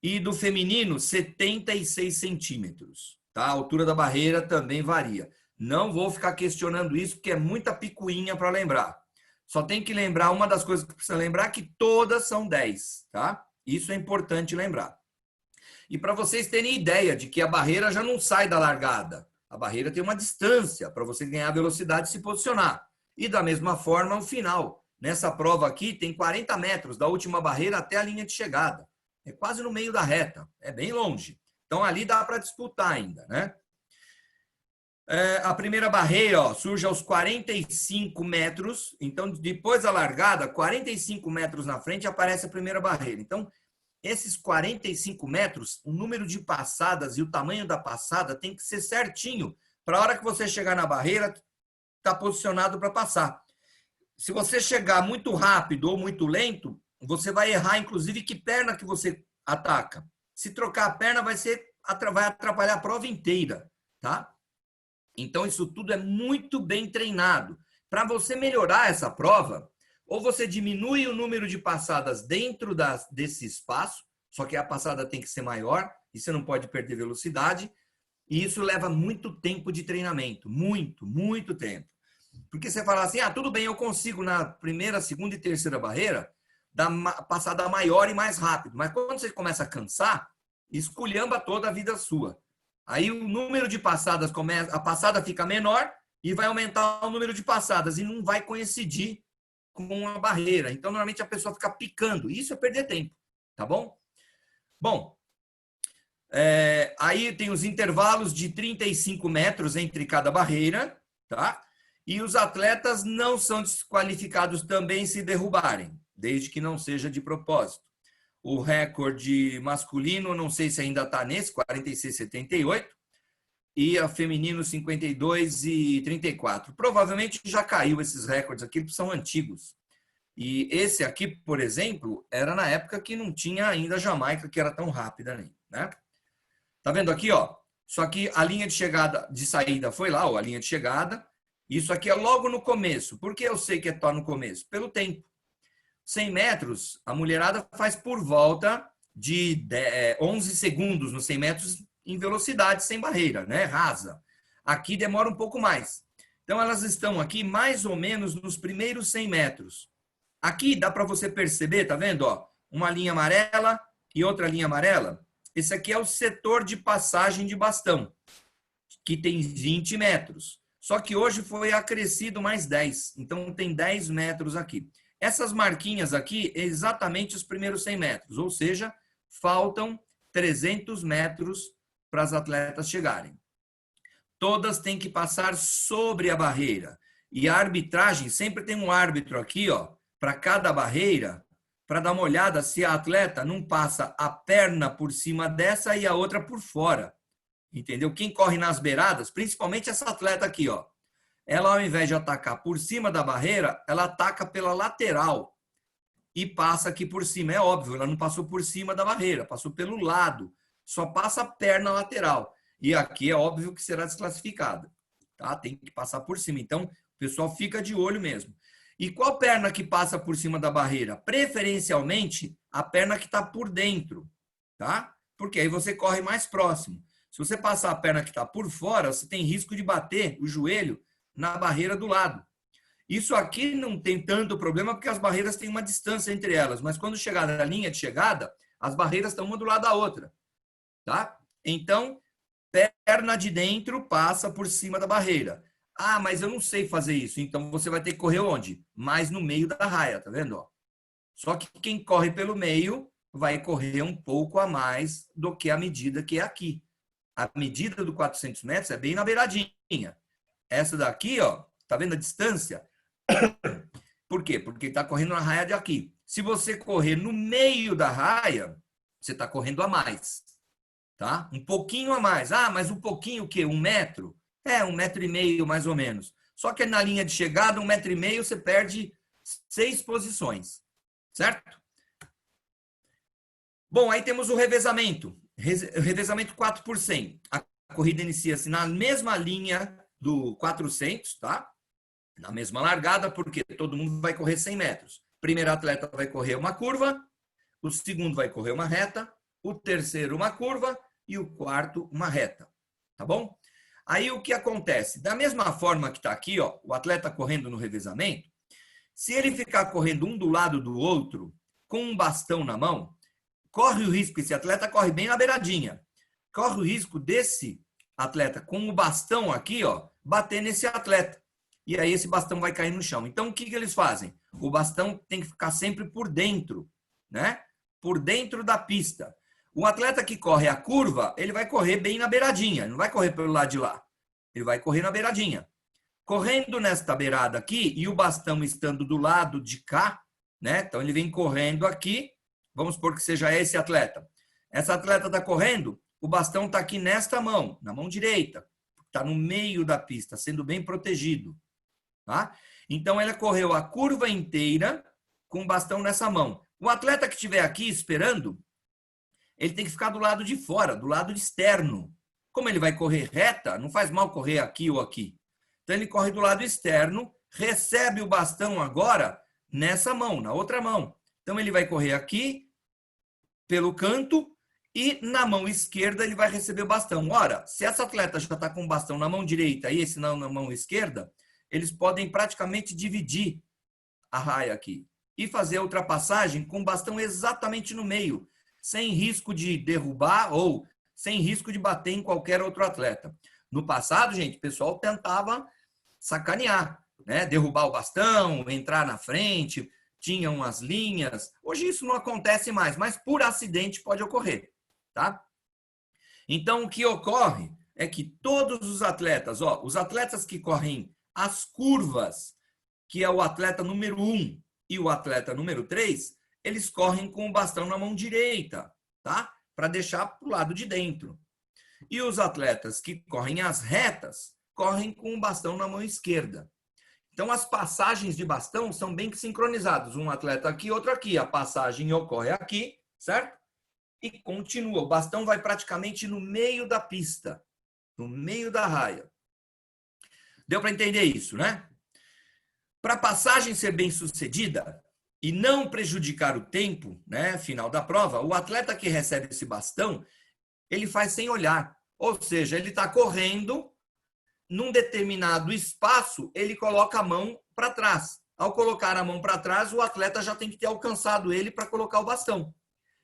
E do feminino, 76 centímetros. Tá? A altura da barreira também varia. Não vou ficar questionando isso, porque é muita picuinha para lembrar. Só tem que lembrar, uma das coisas que precisa lembrar é que todas são 10. Tá? Isso é importante lembrar. E para vocês terem ideia de que a barreira já não sai da largada. A barreira tem uma distância para você ganhar velocidade e se posicionar. E da mesma forma, o final. Nessa prova aqui, tem 40 metros da última barreira até a linha de chegada. É quase no meio da reta, é bem longe. Então, ali dá para disputar ainda, né? A primeira barreira, ó, surge aos 45 metros. Então, depois da largada, 45 metros na frente, aparece a primeira barreira. Então, esses 45 metros, o número de passadas e o tamanho da passada tem que ser certinho. Para a hora que você chegar na barreira, está posicionado para passar. Se você chegar muito rápido ou muito lento, você vai errar, inclusive, que perna que você ataca. Se trocar a perna, vai atrapalhar a prova inteira, tá? Então, isso tudo é muito bem treinado. Para você melhorar essa prova, ou você diminui o número de passadas dentro desse espaço, só que a passada tem que ser maior, e você não pode perder velocidade, e isso leva muito tempo de treinamento, muito, muito tempo. Porque você fala assim, tudo bem, eu consigo na primeira, segunda e terceira barreira, da passada maior e mais rápido. Mas quando você começa a cansar, esculhamba toda a vida sua. Aí o número de passadas a passada fica menor e vai aumentar o número de passadas e não vai coincidir com a barreira. Então, normalmente a pessoa fica picando. Isso é perder tempo, tá bom? Bom, aí tem os intervalos de 35 metros entre cada barreira, tá? E os atletas não são desqualificados também se derrubarem, desde que não seja de propósito. O recorde masculino, não sei se ainda está nesse, 46,78, e a feminino, 52,34. Provavelmente já caiu esses recordes aqui, porque são antigos. E esse aqui, por exemplo, era na época que não tinha ainda a Jamaica, que era tão rápida, né? Tá vendo aqui, ó? Só que a linha de chegada, de saída foi lá, ó, a linha de chegada. Isso aqui é logo no começo. Por que eu sei que é só no começo? Pelo tempo. 100 metros, a mulherada faz por volta de 11 segundos nos 100 metros em velocidade, sem barreira, né? Rasa. Aqui demora um pouco mais. Então, elas estão aqui mais ou menos nos primeiros 100 metros. Aqui dá para você perceber, tá vendo? Ó, uma linha amarela e outra linha amarela. Esse aqui é o setor de passagem de bastão, que tem 20 metros. Só que hoje foi acrescido mais 10. Então, tem 10 metros aqui. Essas marquinhas aqui é exatamente os primeiros 100 metros. Ou seja, faltam 300 metros para as atletas chegarem. Todas têm que passar sobre a barreira. E a arbitragem, sempre tem um árbitro aqui, ó, para cada barreira, para dar uma olhada se a atleta não passa a perna por cima dessa e a outra por fora. Entendeu? Quem corre nas beiradas, principalmente essa atleta aqui, ó. Ela, ao invés de atacar por cima da barreira, ela ataca pela lateral e passa aqui por cima. É óbvio, ela não passou por cima da barreira, passou pelo lado. Só passa a perna lateral. E aqui é óbvio que será desclassificada. Tá? Tem que passar por cima. Então, o pessoal fica de olho mesmo. E qual perna que passa por cima da barreira? Preferencialmente, a perna que está por dentro. Tá? Porque aí você corre mais próximo. Se você passar a perna que está por fora, você tem risco de bater o joelho na barreira do lado. Isso aqui não tem tanto problema, porque as barreiras têm uma distância entre elas. Mas quando chegar na linha de chegada, as barreiras estão uma do lado da outra. Tá? Então, perna de dentro passa por cima da barreira. Mas eu não sei fazer isso. Então, você vai ter que correr onde? Mais no meio da raia, tá vendo? Ó. Só que quem corre pelo meio vai correr um pouco a mais do que a medida que é aqui. A medida do 400 metros é bem na beiradinha. Essa daqui, ó, tá vendo a distância? Por quê? Porque está correndo na raia de aqui. Se você correr no meio da raia, você está correndo a mais. Tá? Um pouquinho a mais. Ah, mas um pouquinho o quê? 1 metro? 1,5 m mais ou menos. Só que na linha de chegada, 1,5 m, você perde 6 posições. Certo? Bom, aí temos o revezamento. Revezamento 4 por 100. A corrida inicia-se na mesma linha do 400, tá? Na mesma largada, porque todo mundo vai correr 100 metros. O primeiro atleta vai correr uma curva, o segundo vai correr uma reta, o terceiro uma curva e o quarto uma reta. Tá bom? Aí o que acontece? Da mesma forma que está aqui, ó, o atleta correndo no revezamento, se ele ficar correndo um do lado do outro, com um bastão na mão, corre o risco, esse atleta corre bem na beiradinha, corre o risco desse atleta com o bastão aqui, ó, bater nesse atleta. E aí esse bastão vai cair no chão. Então, o que eles fazem? O bastão tem que ficar sempre por dentro, né? Por dentro da pista. O atleta que corre a curva, ele vai correr bem na beiradinha, não vai correr pelo lado de lá. Ele vai correr na beiradinha. Correndo nesta beirada aqui, e o bastão estando do lado de cá, né? Então, ele vem correndo aqui, vamos supor que seja esse atleta. Essa atleta está correndo, o bastão está aqui nesta mão, na mão direita. Está no meio da pista, sendo bem protegido. Tá? Então, ela correu a curva inteira com o bastão nessa mão. O atleta que estiver aqui esperando, ele tem que ficar do lado de fora, do lado externo. Como ele vai correr reta, não faz mal correr aqui ou aqui. Então, ele corre do lado externo, recebe o bastão agora nessa mão, na outra mão. Então, ele vai correr aqui, pelo canto, e na mão esquerda ele vai receber o bastão. Ora, se essa atleta já está com o bastão na mão direita e esse não na mão esquerda, eles podem praticamente dividir a raia aqui e fazer a ultrapassagem com o bastão exatamente no meio, sem risco de derrubar ou sem risco de bater em qualquer outro atleta. No passado, gente, o pessoal tentava sacanear, né? Derrubar o bastão, entrar na frente, tinham umas linhas. Hoje isso não acontece mais, mas por acidente pode ocorrer, tá? Então, o que ocorre é que todos os atletas, ó, os atletas que correm as curvas, que é o atleta número 1 e o atleta número 3, eles correm com o bastão na mão direita, tá? Para deixar para o lado de dentro. E os atletas que correm as retas, correm com o bastão na mão esquerda. Então, as passagens de bastão são bem sincronizadas. Um atleta aqui, outro aqui. A passagem ocorre aqui, certo? E continua. O bastão vai praticamente no meio da pista, no meio da raia. Deu para entender isso, né? Para a passagem ser bem sucedida e não prejudicar o tempo, né, final da prova, o atleta que recebe esse bastão, ele faz sem olhar. Ou seja, ele está correndo, num determinado espaço, ele coloca a mão para trás. Ao colocar a mão para trás, o atleta já tem que ter alcançado ele para colocar o bastão.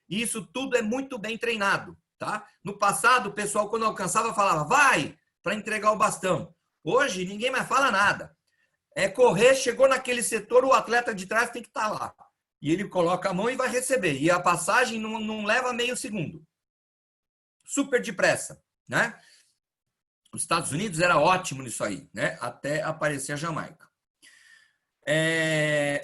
E isso tudo é muito bem treinado, tá? No passado, o pessoal, quando alcançava, falava, vai, para entregar o bastão. Hoje, ninguém mais fala nada. É correr, chegou naquele setor, o atleta de trás tem que estar lá. E ele coloca a mão e vai receber. E a passagem não leva meio segundo. Super depressa, né? Os Estados Unidos era ótimo nisso aí, né? Até aparecer a Jamaica.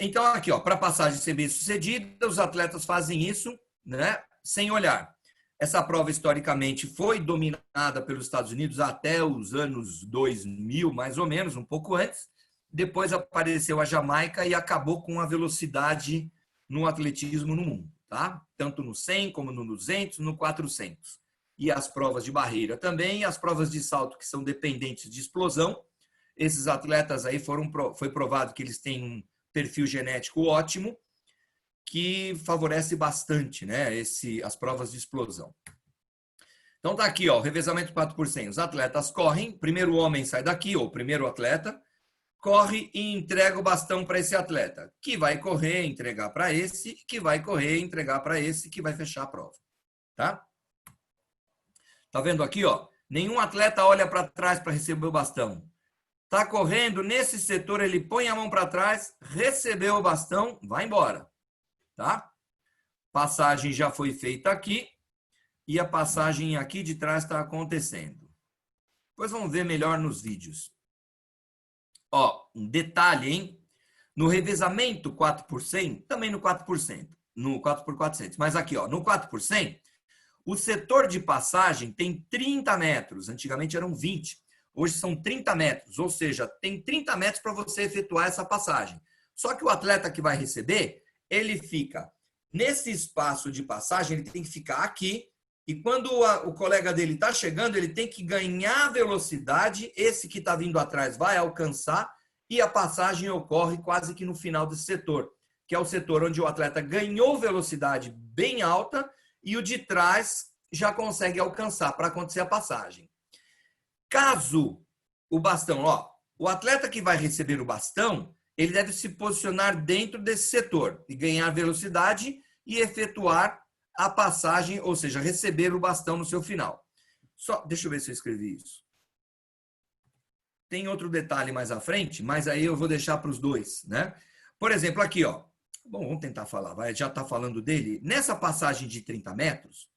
Então, aqui, ó, para a passagem ser bem sucedida, os atletas fazem isso, né, sem olhar. Essa prova, historicamente, foi dominada pelos Estados Unidos até os anos 2000, mais ou menos, um pouco antes. Depois apareceu a Jamaica e acabou com a velocidade no atletismo no mundo, tá? Tanto no 100, como no 200, no 400. E as provas de barreira também, e as provas de salto que são dependentes de explosão. Esses atletas aí foi provado que eles têm um perfil genético ótimo, que favorece bastante, né, as provas de explosão. Então tá aqui, ó, revezamento 4 por 100. Os atletas correm, primeiro homem sai daqui, ou primeiro atleta, corre e entrega o bastão para esse atleta, que vai correr, entregar para esse, que vai correr, entregar para esse, que vai fechar a prova, tá? Tá vendo aqui, ó? Nenhum atleta olha para trás para receber o bastão. Tá correndo, nesse setor ele põe a mão para trás, recebeu o bastão, vai embora, tá? Passagem já foi feita aqui e a passagem aqui de trás está acontecendo. Depois vamos ver melhor nos vídeos. Ó, um detalhe, hein? No revezamento 4 por 100, também no 4%, no 4 por 400. Mas aqui, ó, no 4 por 100, o setor de passagem tem 30 metros. Antigamente eram 20. Hoje são 30 metros. Ou seja, tem 30 metros para você efetuar essa passagem. Só que o atleta que vai receber, ele fica nesse espaço de passagem, ele tem que ficar aqui. E quando o colega dele está chegando, ele tem que ganhar velocidade. Esse que está vindo atrás vai alcançar. E a passagem ocorre quase que no final desse setor, que é o setor onde o atleta ganhou velocidade bem alta e o de trás já consegue alcançar para acontecer a passagem. Caso o bastão, ó, o atleta que vai receber o bastão, ele deve se posicionar dentro desse setor e ganhar velocidade e efetuar a passagem, ou seja, receber o bastão no seu final. Só, deixa eu ver se eu escrevi isso. Tem outro detalhe mais à frente, mas aí eu vou deixar para os dois, né? Por exemplo, aqui, ó. Bom, vamos tentar falar, vai, já está falando dele. Nessa passagem de 30 metros,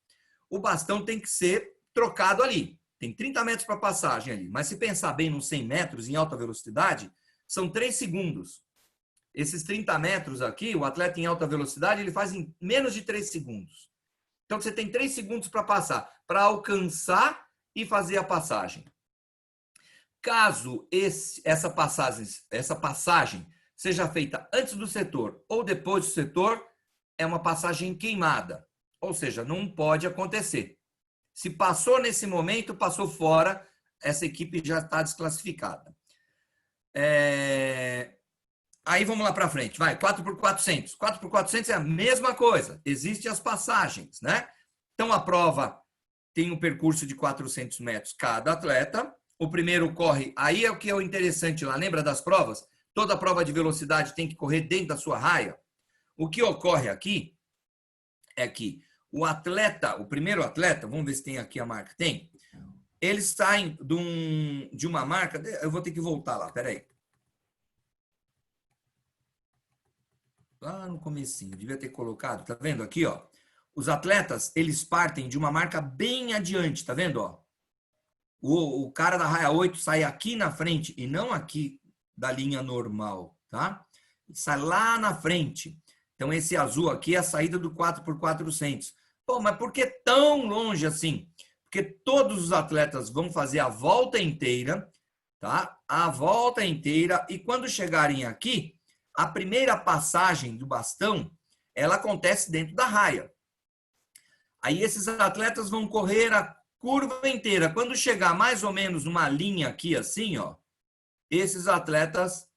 o bastão tem que ser trocado ali. Tem 30 metros para passagem ali. Mas se pensar bem nos 100 metros em alta velocidade, são 3 segundos. Esses 30 metros aqui, o atleta em alta velocidade, ele faz em menos de 3 segundos. Então, você tem 3 segundos para passar, para alcançar e fazer a passagem. Caso essa passagem seja feita antes do setor ou depois do setor, é uma passagem queimada. Ou seja, não pode acontecer. Se passou nesse momento, passou fora, essa equipe já está desclassificada. Aí vamos lá para frente. Vai, 4 por 400. 4 por 400 é a mesma coisa. Existem as passagens, né? Então, a prova tem um percurso de 400 metros cada atleta. O primeiro corre, aí é o que é o interessante lá, lembra das provas? Toda prova de velocidade tem que correr dentro da sua raia. O que ocorre aqui é que o atleta, o primeiro atleta, vamos ver se tem aqui a marca, tem. Eles saem de uma marca, eu vou ter que voltar lá, peraí. Lá no comecinho, devia ter colocado, tá vendo aqui, ó? Os atletas, eles partem de uma marca bem adiante, tá vendo, ó? O cara da raia 8 sai aqui na frente e não aqui da linha normal, tá? Sai lá na frente. Então, esse azul aqui é a saída do 4 por 400. Pô, mas por que tão longe assim? Porque todos os atletas vão fazer a volta inteira, tá? A volta inteira. E quando chegarem aqui, a primeira passagem do bastão, ela acontece dentro da raia. Aí esses atletas vão correr a curva inteira. Quando chegar mais ou menos numa linha aqui assim, ó, esses atletas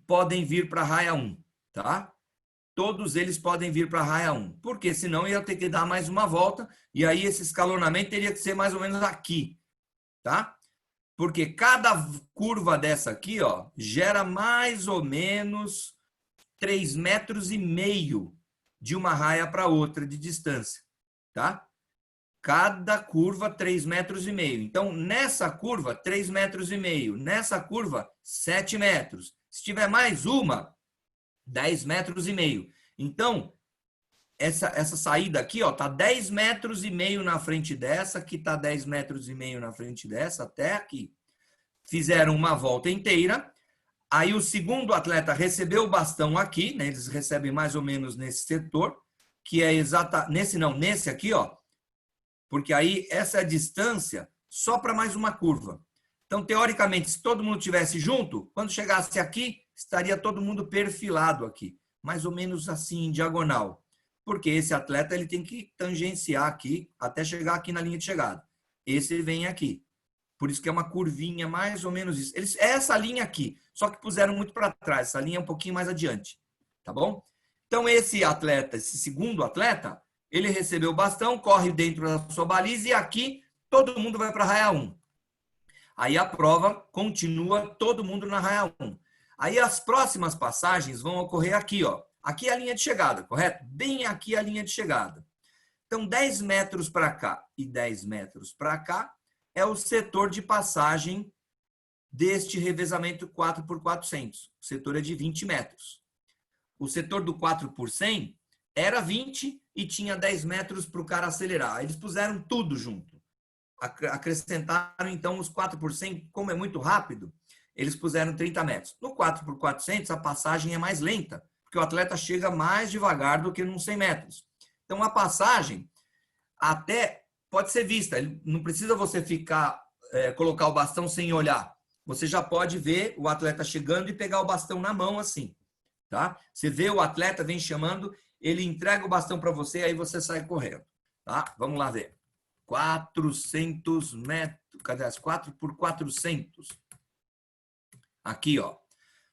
podem vir para a raia 1, tá? Todos eles podem vir para a raia 1, porque senão ia ter que dar mais uma volta e aí esse escalonamento teria que ser mais ou menos aqui, tá? Porque cada curva dessa aqui, ó, gera mais ou menos 3,5 metros de uma raia para outra de distância, tá? Cada curva, 3,5 metros. Então, nessa curva, 3,5 metros. Nessa curva, 7 metros. Se tiver mais uma, 10,5 metros. Então, essa saída aqui, ó, tá 10,5 metros na frente dessa, que tá 10,5 metros na frente dessa, até aqui. Fizeram uma volta inteira. Aí o segundo atleta recebeu o bastão aqui, né? Eles recebem mais ou menos nesse setor, que é nesse aqui, ó. Porque aí essa é a distância só para mais uma curva. Então, teoricamente, se todo mundo estivesse junto, quando chegasse aqui, estaria todo mundo perfilado aqui. Mais ou menos assim, em diagonal. Porque esse atleta ele tem que tangenciar aqui até chegar aqui na linha de chegada. Esse vem aqui. Por isso que é uma curvinha, mais ou menos isso. É essa linha aqui, só que puseram muito para trás. Essa linha é um pouquinho mais adiante. Tá bom? Então, esse atleta, esse segundo atleta, ele recebeu o bastão, corre dentro da sua baliza e aqui todo mundo vai para a raia 1. Aí a prova continua todo mundo na raia 1. Aí as próximas passagens vão ocorrer aqui, ó. Aqui é a linha de chegada, correto? Bem aqui é a linha de chegada. Então, 10 metros para cá e 10 metros para cá é o setor de passagem deste revezamento 4 por 400. O setor é de 20 metros. O setor do 4 por 100 era 20 e tinha 10 metros para o cara acelerar. Eles puseram tudo junto. Acrescentaram, então, os 4 por 100, como é muito rápido, eles puseram 30 metros. No 4x400, a passagem é mais lenta, porque o atleta chega mais devagar do que nos 100 metros. Então, a passagem até pode ser vista. Não precisa você colocar o bastão sem olhar. Você já pode ver o atleta chegando e pegar o bastão na mão assim. Tá? Você vê o atleta, vem chamando, ele entrega o bastão para você, aí você sai correndo. Tá? Vamos lá ver. 400 metros. Cadê as 4x400? Aqui, ó.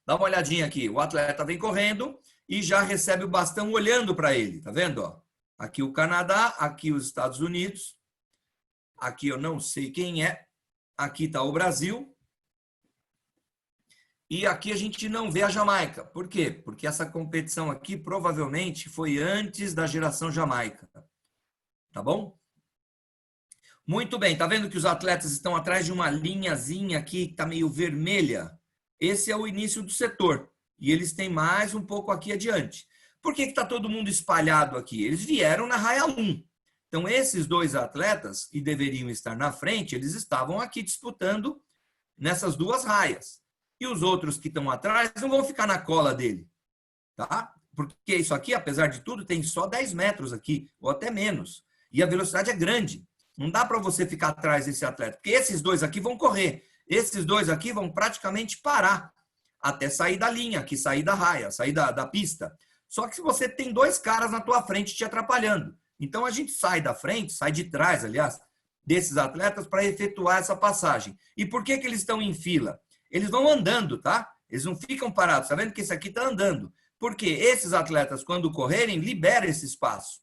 Dá uma olhadinha aqui. O atleta vem correndo e já recebe o bastão olhando para ele. Tá vendo? Ó? Aqui o Canadá, aqui os Estados Unidos. Aqui eu não sei quem é. Aqui está o Brasil. E aqui a gente não vê a Jamaica. Por quê? Porque essa competição aqui provavelmente foi antes da geração Jamaica. Tá bom? Muito bem. Tá vendo que os atletas estão atrás de uma linhazinha aqui que está meio vermelha? Esse é o início do setor. E eles têm mais um pouco aqui adiante. Por que está todo mundo espalhado aqui? Eles vieram na raia 1. Então, esses dois atletas que deveriam estar na frente, eles estavam aqui disputando nessas duas raias. E os outros que estão atrás não vão ficar na cola dele. Tá? Porque isso aqui, apesar de tudo, tem só 10 metros aqui, ou até menos. E a velocidade é grande. Não dá para você ficar atrás desse atleta. Porque esses dois aqui vão correr. Esses dois aqui vão praticamente parar até sair da linha, aqui, sair da raia, sair da pista. Só que se você tem dois caras na tua frente te atrapalhando. Então a gente sai da frente, sai de trás, aliás, desses atletas para efetuar essa passagem. E por que eles estão em fila? Eles vão andando, tá? Eles não ficam parados. Tá vendo que esse aqui está andando? Porque esses atletas, quando correrem, liberam esse espaço.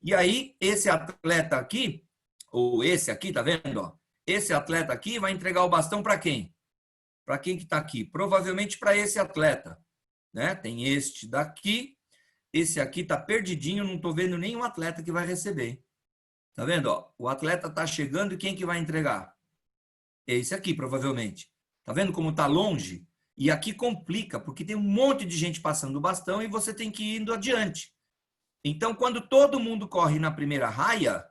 E aí, esse atleta aqui, ou esse aqui, tá vendo? Ó? Esse atleta aqui vai entregar o bastão para quem? Para quem que está aqui? Provavelmente para esse atleta. Né? Tem este daqui. Esse aqui está perdidinho, não estou vendo nenhum atleta que vai receber. Tá vendo? Ó? O atleta está chegando e quem que vai entregar? Esse aqui, provavelmente. Tá vendo como está longe? E aqui complica, porque tem um monte de gente passando o bastão e você tem que ir indo adiante. Então, quando todo mundo corre na primeira raia,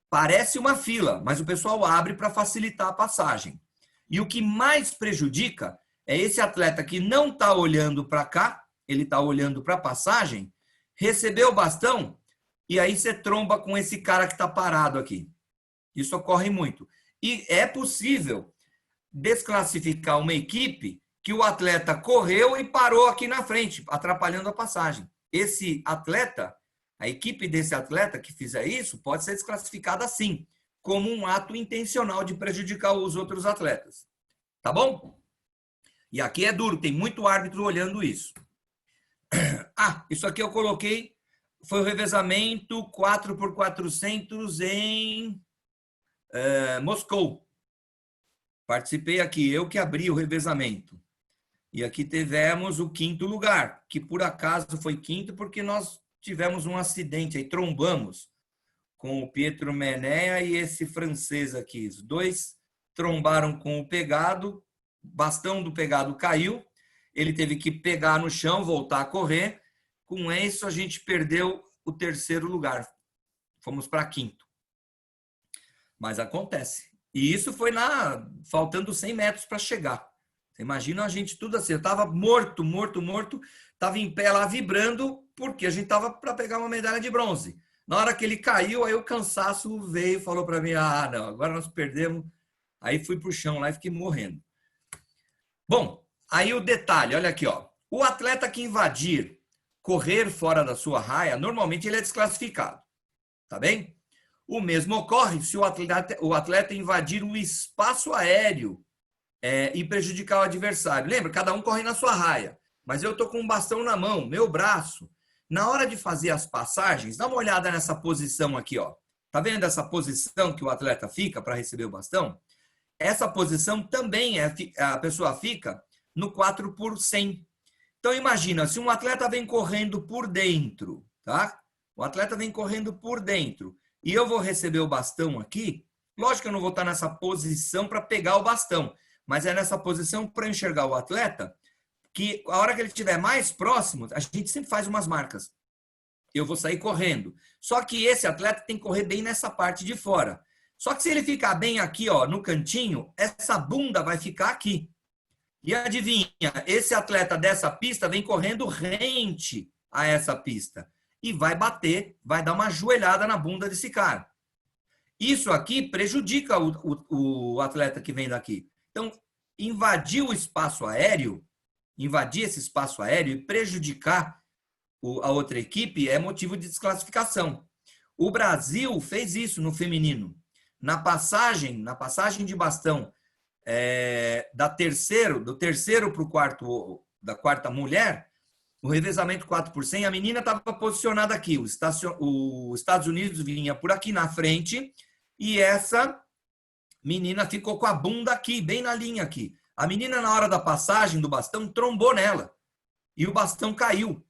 parece uma fila, mas o pessoal abre para facilitar a passagem. E o que mais prejudica é esse atleta que não está olhando para cá, ele está olhando para a passagem, recebeu o bastão e aí você tromba com esse cara que está parado aqui. Isso ocorre muito. E é possível desclassificar uma equipe que o atleta correu e parou aqui na frente, atrapalhando a passagem. Esse atleta, a equipe desse atleta que fizer isso, pode ser desclassificada sim, como um ato intencional de prejudicar os outros atletas. Tá bom? E aqui é duro, tem muito árbitro olhando isso. Ah, isso aqui eu coloquei, foi o revezamento 4x400 em Moscou. Participei aqui, eu que abri o revezamento. E aqui tivemos o 5º lugar, que por acaso foi 5º porque nós tivemos um acidente, aí trombamos com o Pietro Menea e esse francês aqui. Os dois trombaram com o pegado, o bastão do pegado caiu, ele teve que pegar no chão, voltar a correr. Com isso, a gente perdeu o 3º lugar. Fomos para 5º. Mas acontece. E isso foi faltando 100 metros para chegar. Você imagina a gente tudo assim. Eu estava morto. Estava em pé lá vibrando, porque a gente estava para pegar uma medalha de bronze. Na hora que ele caiu, aí o cansaço veio e falou para mim, não, agora nós perdemos. Aí fui para o chão lá e fiquei morrendo. Bom, aí o detalhe, olha aqui, ó. O atleta que invadir, correr fora da sua raia, normalmente ele é desclassificado. Tá bem? O mesmo ocorre se o atleta invadir o espaço aéreo e prejudicar o adversário. Lembra? Cada um corre na sua raia. Mas eu estou com um bastão na mão, meu braço. Na hora de fazer as passagens, dá uma olhada nessa posição aqui, ó. Tá vendo essa posição que o atleta fica para receber o bastão? Essa posição também a pessoa fica no 4x100. Então imagina, se um atleta vem correndo por dentro, tá? O atleta vem correndo por dentro. E eu vou receber o bastão aqui, lógico que eu não vou estar nessa posição para pegar o bastão, mas é nessa posição para enxergar o atleta, que a hora que ele estiver mais próximo, a gente sempre faz umas marcas. Eu vou sair correndo. Só que esse atleta tem que correr bem nessa parte de fora. Só que se ele ficar bem aqui, ó, no cantinho, essa bunda vai ficar aqui. E adivinha, esse atleta dessa pista vem correndo rente a essa pista e vai bater, vai dar uma joelhada na bunda desse cara. Isso aqui prejudica o atleta que vem daqui. Então, invadir esse espaço aéreo e prejudicar a outra equipe é motivo de desclassificação. O Brasil fez isso no feminino. Na passagem de bastão do terceiro para o quarto, da quarta mulher, o revezamento 4%, a menina estava posicionada aqui. Os Estados Unidos vinha por aqui na frente e essa menina ficou com a bunda aqui, bem na linha aqui. A menina, na hora da passagem do bastão, trombou nela e o bastão caiu.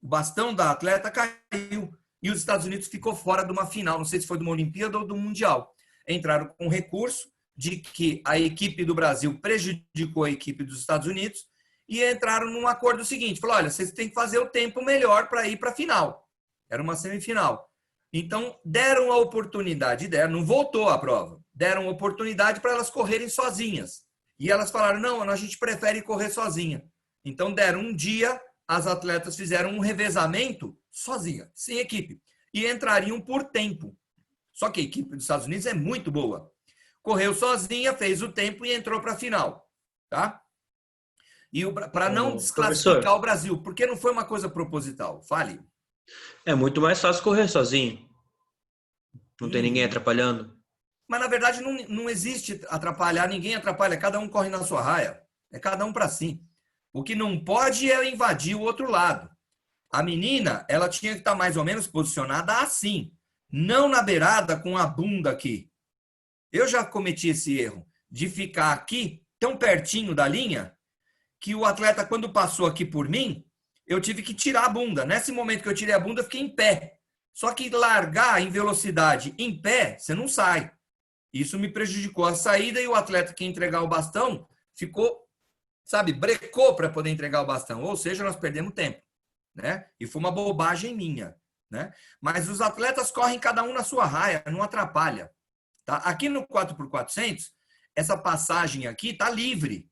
O bastão da atleta caiu e os Estados Unidos ficou fora de uma final, não sei se foi de uma Olimpíada ou do Mundial. Entraram com recurso de que a equipe do Brasil prejudicou a equipe dos Estados Unidos e entraram num acordo seguinte, falou, olha, vocês têm que fazer o tempo melhor para ir para a final. Era uma semifinal. Então, deram a oportunidade, não voltou a prova, deram oportunidade para elas correrem sozinhas. E elas falaram, não, a gente prefere correr sozinha. Então, deram um dia, as atletas fizeram um revezamento sozinha, sem equipe, e entrariam por tempo. Só que a equipe dos Estados Unidos é muito boa. Correu sozinha, fez o tempo e entrou para a final. Tá? E para não desclassificar professor, o Brasil, porque não foi uma coisa proposital. Fale. é muito mais fácil correr sozinho. Não tem ninguém atrapalhando. Mas, na verdade, não existe atrapalhar, ninguém atrapalha, cada um corre na sua raia. É cada um para si. O que não pode é invadir o outro lado. A menina, ela tinha que estar mais ou menos posicionada assim, não na beirada com a bunda aqui. Eu já cometi esse erro de ficar aqui, tão pertinho da linha, que o atleta, quando passou aqui por mim, eu tive que tirar a bunda. Nesse momento que eu tirei a bunda, eu fiquei em pé. Só que largar em velocidade em pé, você não sai. Isso me prejudicou a saída e o atleta que ia entregar o bastão ficou, brecou para poder entregar o bastão. Ou seja, nós perdemos tempo. Né? E foi uma bobagem minha. Né? Mas os atletas correm cada um na sua raia, não atrapalha. Tá? Aqui no 4x400, essa passagem aqui está livre.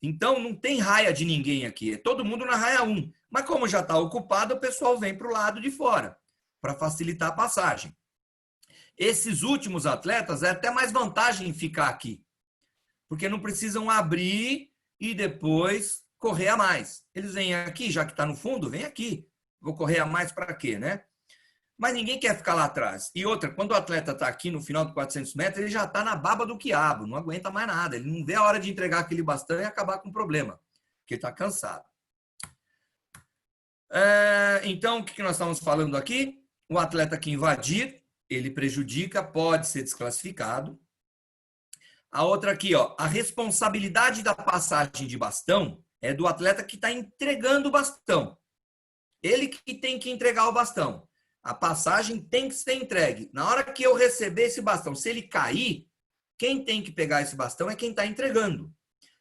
Então, não tem raia de ninguém aqui. É todo mundo na raia 1. Mas como já está ocupado, o pessoal vem para o lado de fora, para facilitar a passagem. Esses últimos atletas, é até mais vantagem em ficar aqui. Porque não precisam abrir e depois correr a mais. Eles vêm aqui, já que está no fundo, vem aqui. Vou correr a mais para quê, né? Mas ninguém quer ficar lá atrás. E outra, quando o atleta está aqui no final de 400 metros, ele já está na baba do quiabo, não aguenta mais nada. Ele não vê a hora de entregar aquele bastão e acabar com o problema, porque ele está cansado. Então, o que nós estamos falando aqui? O atleta que invadir, ele prejudica, pode ser desclassificado. A outra aqui, ó, a responsabilidade da passagem de bastão é do atleta que está entregando o bastão. Ele que tem que entregar o bastão. A passagem tem que ser entregue. Na hora que eu receber esse bastão, se ele cair, quem tem que pegar esse bastão é quem está entregando.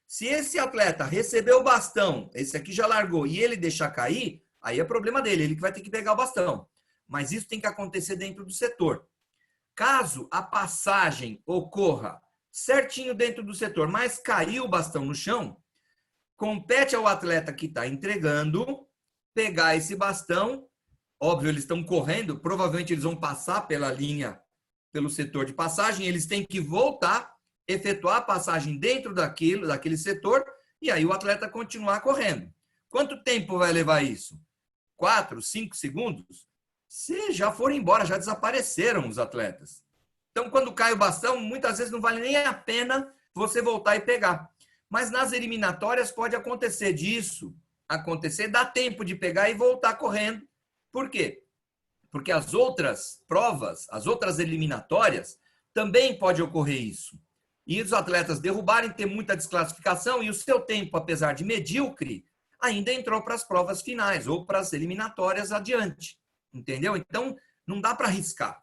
Se esse atleta recebeu o bastão, esse aqui já largou, e ele deixar cair, aí é problema dele, ele que vai ter que pegar o bastão. Mas isso tem que acontecer dentro do setor. Caso a passagem ocorra certinho dentro do setor, mas caiu o bastão no chão, compete ao atleta que está entregando pegar esse bastão. Óbvio, eles estão correndo, provavelmente eles vão passar pela linha, pelo setor de passagem, eles têm que voltar, efetuar a passagem dentro daquele setor, e aí o atleta continuar correndo. Quanto tempo vai levar isso? 4, 5 segundos? Se já foram embora, já desapareceram os atletas. Então, quando cai o bastão, muitas vezes não vale nem a pena você voltar e pegar. Mas nas eliminatórias pode acontecer disso, dá tempo de pegar e voltar correndo. Por quê? Porque as outras provas, as outras eliminatórias, também pode ocorrer isso. E os atletas derrubarem, ter muita desclassificação, e o seu tempo, apesar de medíocre, ainda entrou para as provas finais ou para as eliminatórias adiante. Entendeu? Então, não dá para arriscar.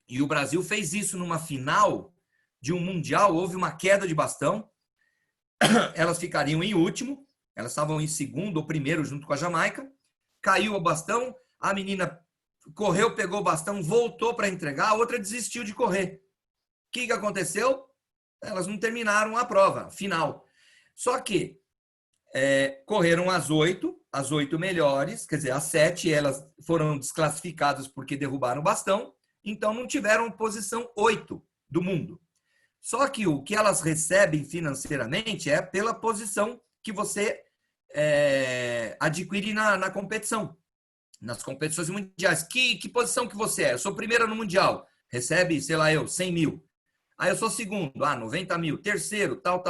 E o Brasil fez isso numa final de um Mundial, houve uma queda de bastão, elas ficariam em último, elas estavam em segundo ou primeiro junto com a Jamaica, caiu o bastão, a menina correu, pegou o bastão, voltou para entregar, a outra desistiu de correr. O que aconteceu? Elas não terminaram a prova final. Só que correram as 8 melhores, quer dizer, as 7 elas foram desclassificadas porque derrubaram o bastão, então não tiveram posição 8 do mundo. Só que o que elas recebem financeiramente é pela posição que você adquire na competição, nas competições mundiais. Que posição que você é? Eu sou primeira no mundial, recebe, sei lá, 100 mil. Aí eu sou segundo, 90 mil. Terceiro, tal.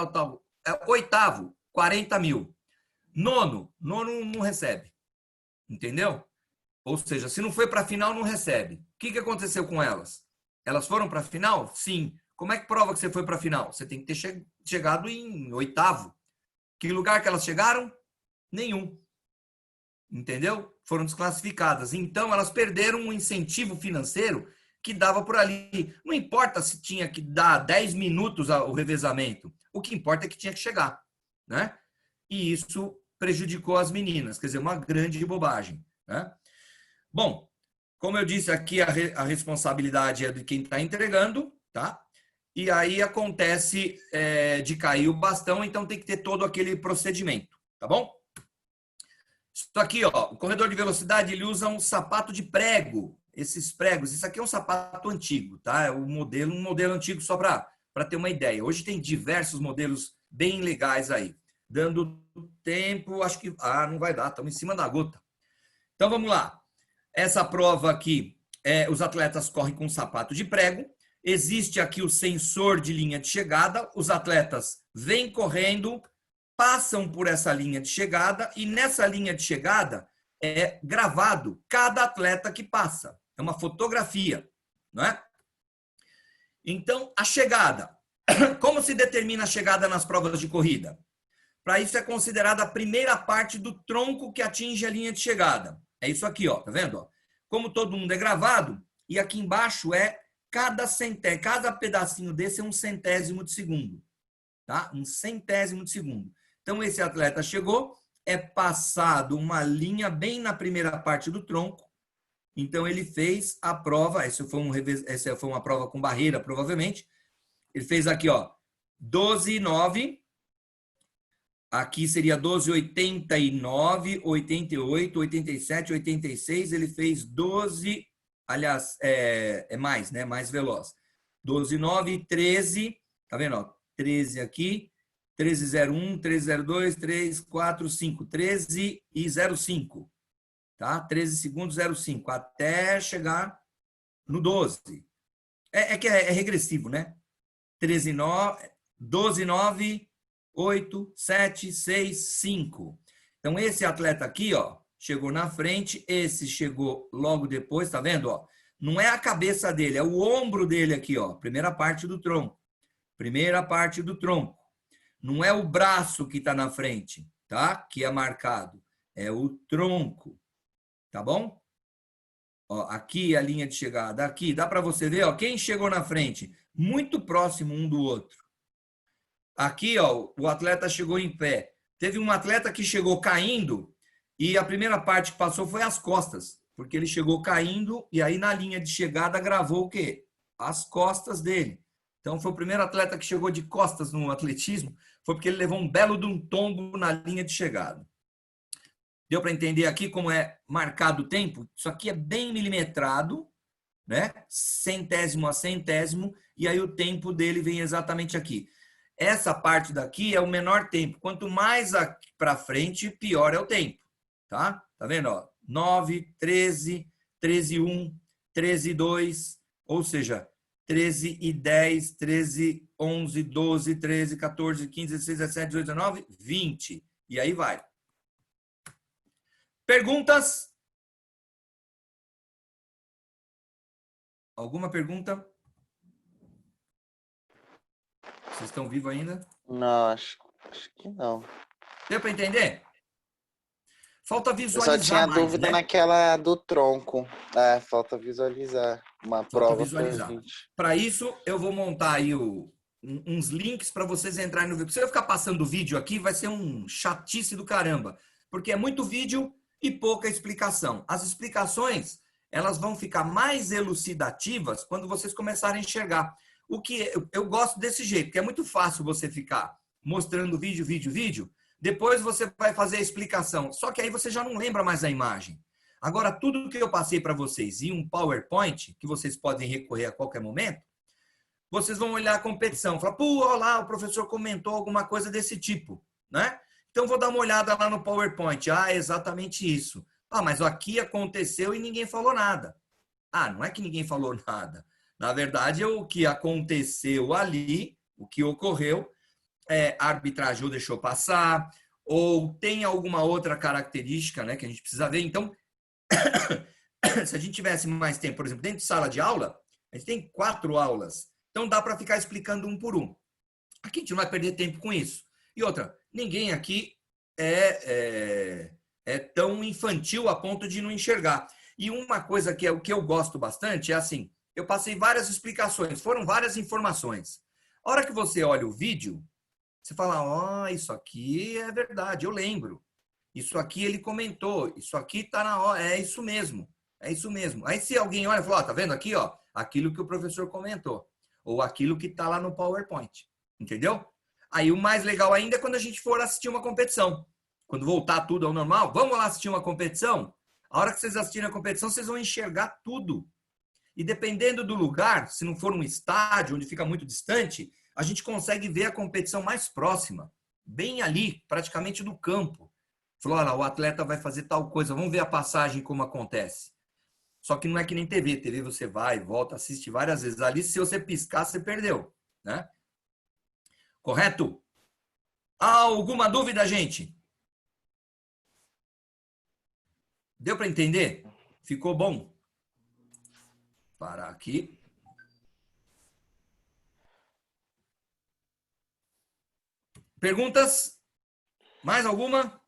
Oitavo, 40 mil. Nono não recebe. Entendeu? Ou seja, se não foi para a final, não recebe. O que aconteceu com elas? Elas foram para a final? Sim. Como é que prova que você foi para a final? Você tem que ter chegado em oitavo. Que lugar que elas chegaram? Nenhum. Entendeu? Foram desclassificadas. Então, elas perderam um incentivo financeiro que dava por ali. Não importa se tinha que dar 10 minutos o revezamento. O que importa é que tinha que chegar, né? E isso prejudicou as meninas. Quer dizer, uma grande bobagem, né? Bom, como eu disse aqui, a responsabilidade é de quem está entregando, tá? E aí acontece de cair o bastão, então tem que ter todo aquele procedimento, tá bom? Isso aqui, ó, o corredor de velocidade, ele usa um sapato de prego. Esses pregos, isso aqui é um sapato antigo, tá? É um modelo antigo só para ter uma ideia. Hoje tem diversos modelos bem legais aí. Dando tempo, acho que... não vai dar, estamos em cima da gota. Então, vamos lá. Essa prova aqui, os atletas correm com sapato de prego. Existe aqui o sensor de linha de chegada. Os atletas vêm correndo, passam por essa linha de chegada e nessa linha de chegada é gravado cada atleta que passa. É uma fotografia, não é? Então, a chegada. Como se determina a chegada nas provas de corrida? Para isso é considerada a primeira parte do tronco que atinge a linha de chegada. É isso aqui, ó, tá vendo? Ó? Como todo mundo é gravado, e aqui embaixo é cada pedacinho desse é um centésimo de segundo, tá? Um centésimo de segundo. Então, esse atleta chegou, é passado uma linha bem na primeira parte do tronco. Então, ele fez a prova, essa foi uma prova com barreira, provavelmente. Ele fez aqui, ó, 12,9. Aqui seria 12,89, 88, 87, 86. Ele fez 12, aliás, é mais, né? Mais veloz. 12,9, 13, tá vendo? Ó, 13 aqui, 13,01, 13,02, 13, 4, 5, 13 e 0,5. Tá? 13 segundos, 0,5, até chegar no 12. É que é regressivo, né? 13, 9, 12, 9, 8, 7, 6, 5. Então, esse atleta aqui, ó, chegou na frente, esse chegou logo depois, tá vendo? Ó? Não é a cabeça dele, é o ombro dele aqui, ó, primeira parte do tronco. Primeira parte do tronco. Não é o braço que está na frente, tá? Que é marcado. É o tronco. Tá bom? Ó, aqui a linha de chegada. Aqui, dá para você ver, ó, quem chegou na frente? Muito próximo um do outro. Aqui, ó, o atleta chegou em pé. Teve um atleta que chegou caindo e a primeira parte que passou foi as costas, porque ele chegou caindo e aí na linha de chegada gravou o quê? As costas dele. Então, foi o primeiro atleta que chegou de costas no atletismo, foi porque ele levou um belo de um tombo na linha de chegada. Deu para entender aqui como é marcado o tempo? Isso aqui é bem milimetrado, né? Centésimo a centésimo, e aí o tempo dele vem exatamente aqui. Essa parte daqui é o menor tempo. Quanto mais para frente, pior é o tempo, tá? Tá vendo? Ó? 9, 13, 13,1, 13,2, ou seja, 13 e 10, 13, 11, 12, 13, 14, 15, 16, 17, 18, 19, 20. E aí vai. Perguntas? Alguma pergunta? Vocês estão vivos ainda? Não, acho que não. Deu para entender? Falta Eu visualizar só tinha mais, dúvida né? naquela do tronco. Falta visualizar. Uma Falta prova visualizar. pra gente. Para isso, eu vou montar aí uns links para vocês entrarem no vídeo. Se eu ficar passando o vídeo aqui, vai ser um chatice do caramba. Porque é muito vídeo e pouca explicação. As explicações, elas vão ficar mais elucidativas quando vocês começarem a enxergar. O que eu gosto desse jeito, porque é muito fácil você ficar mostrando vídeo, vídeo, vídeo. Depois você vai fazer a explicação. Só que aí você já não lembra mais a imagem. Agora, tudo que eu passei para vocês em um PowerPoint, que vocês podem recorrer a qualquer momento, vocês vão olhar a competição. Falar, pô, olha lá, o professor comentou alguma coisa desse tipo, né? Então, vou dar uma olhada lá no PowerPoint. Ah, é exatamente isso. Ah, mas aqui aconteceu e ninguém falou nada. Ah, não é que ninguém falou nada. Na verdade, o que aconteceu ali, o que ocorreu, a arbitragem ou deixou passar, ou tem alguma outra característica, né, que a gente precisa ver. Então, se a gente tivesse mais tempo, por exemplo, dentro de sala de aula, a gente tem 4 aulas. Então, dá para ficar explicando um por um. Aqui a gente não vai perder tempo com isso. E outra, ninguém aqui é tão infantil a ponto de não enxergar. E uma coisa que é o que eu gosto bastante é assim, eu passei várias explicações, foram várias informações. A hora que você olha o vídeo, você fala, ó, isso aqui é verdade, eu lembro. Isso aqui ele comentou, isso aqui tá na hora, é isso mesmo. É isso mesmo. Aí se alguém olha e fala, ó, tá vendo aqui, ó, aquilo que o professor comentou, ou aquilo que tá lá no PowerPoint. Entendeu? Aí o mais legal ainda é quando a gente for assistir uma competição. Quando voltar tudo ao normal, vamos lá assistir uma competição? A hora que vocês assistirem a competição, vocês vão enxergar tudo. E dependendo do lugar, se não for um estádio onde fica muito distante, a gente consegue ver a competição mais próxima, bem ali, praticamente do campo. Falou, olha, o atleta vai fazer tal coisa, vamos ver a passagem como acontece. Só que não é que nem TV. TV você vai, volta, assiste várias vezes. Ali, se você piscar, você perdeu, né? Correto? Alguma dúvida, gente? Deu para entender? Ficou bom? Parar aqui. Perguntas? Mais alguma?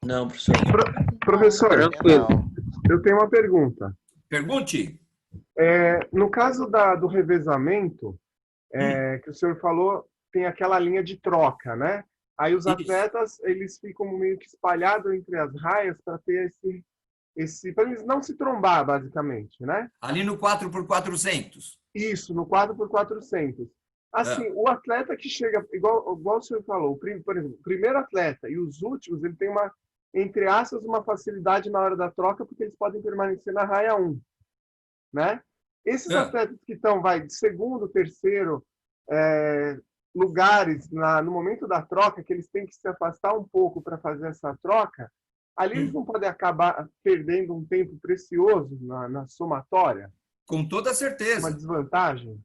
Não, professor. Professor, Tranquilo. eu tenho uma pergunta. Pergunte. No caso do revezamento, que o senhor falou, tem aquela linha de troca, né? Aí os Isso. atletas, eles ficam meio que espalhados entre as raias para ter para eles não se trombar, basicamente, né? Ali no 4x400. Isso, no 4x400. Assim, o atleta que chega, igual o senhor falou, por exemplo, o primeiro atleta e os últimos, ele tem uma, entre aspas, uma facilidade na hora da troca, porque eles podem permanecer na raia 1, né? Esses atletas que estão, de segundo, terceiro lugares no momento da troca, que eles têm que se afastar um pouco para fazer essa troca, ali eles não podem acabar perdendo um tempo precioso na somatória? Com toda certeza. Uma desvantagem?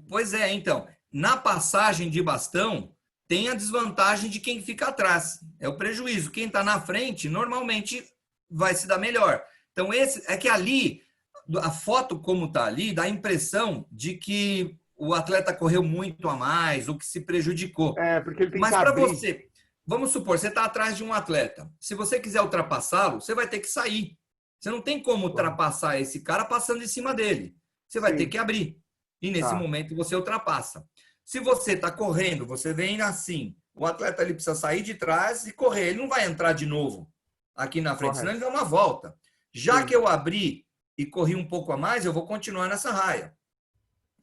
Pois é, então. Na passagem de bastão, tem a desvantagem de quem fica atrás. É o prejuízo. Quem está na frente, normalmente, vai se dar melhor. Então, é que ali, a foto como está ali, dá a impressão de que o atleta correu muito a mais ou que se prejudicou. Porque ele tem Mas que para abrir. você, vamos supor, você está atrás de um atleta. Se você quiser ultrapassá-lo, você vai ter que sair. Você não tem como ultrapassar esse cara passando em cima dele. Você vai ter que abrir. E nesse momento você ultrapassa. Se você está correndo, você vem assim, o atleta ele precisa sair de trás e correr. Ele não vai entrar de novo aqui na frente, senão ele dá uma volta. Já que eu abri e corri um pouco a mais, eu vou continuar nessa raia.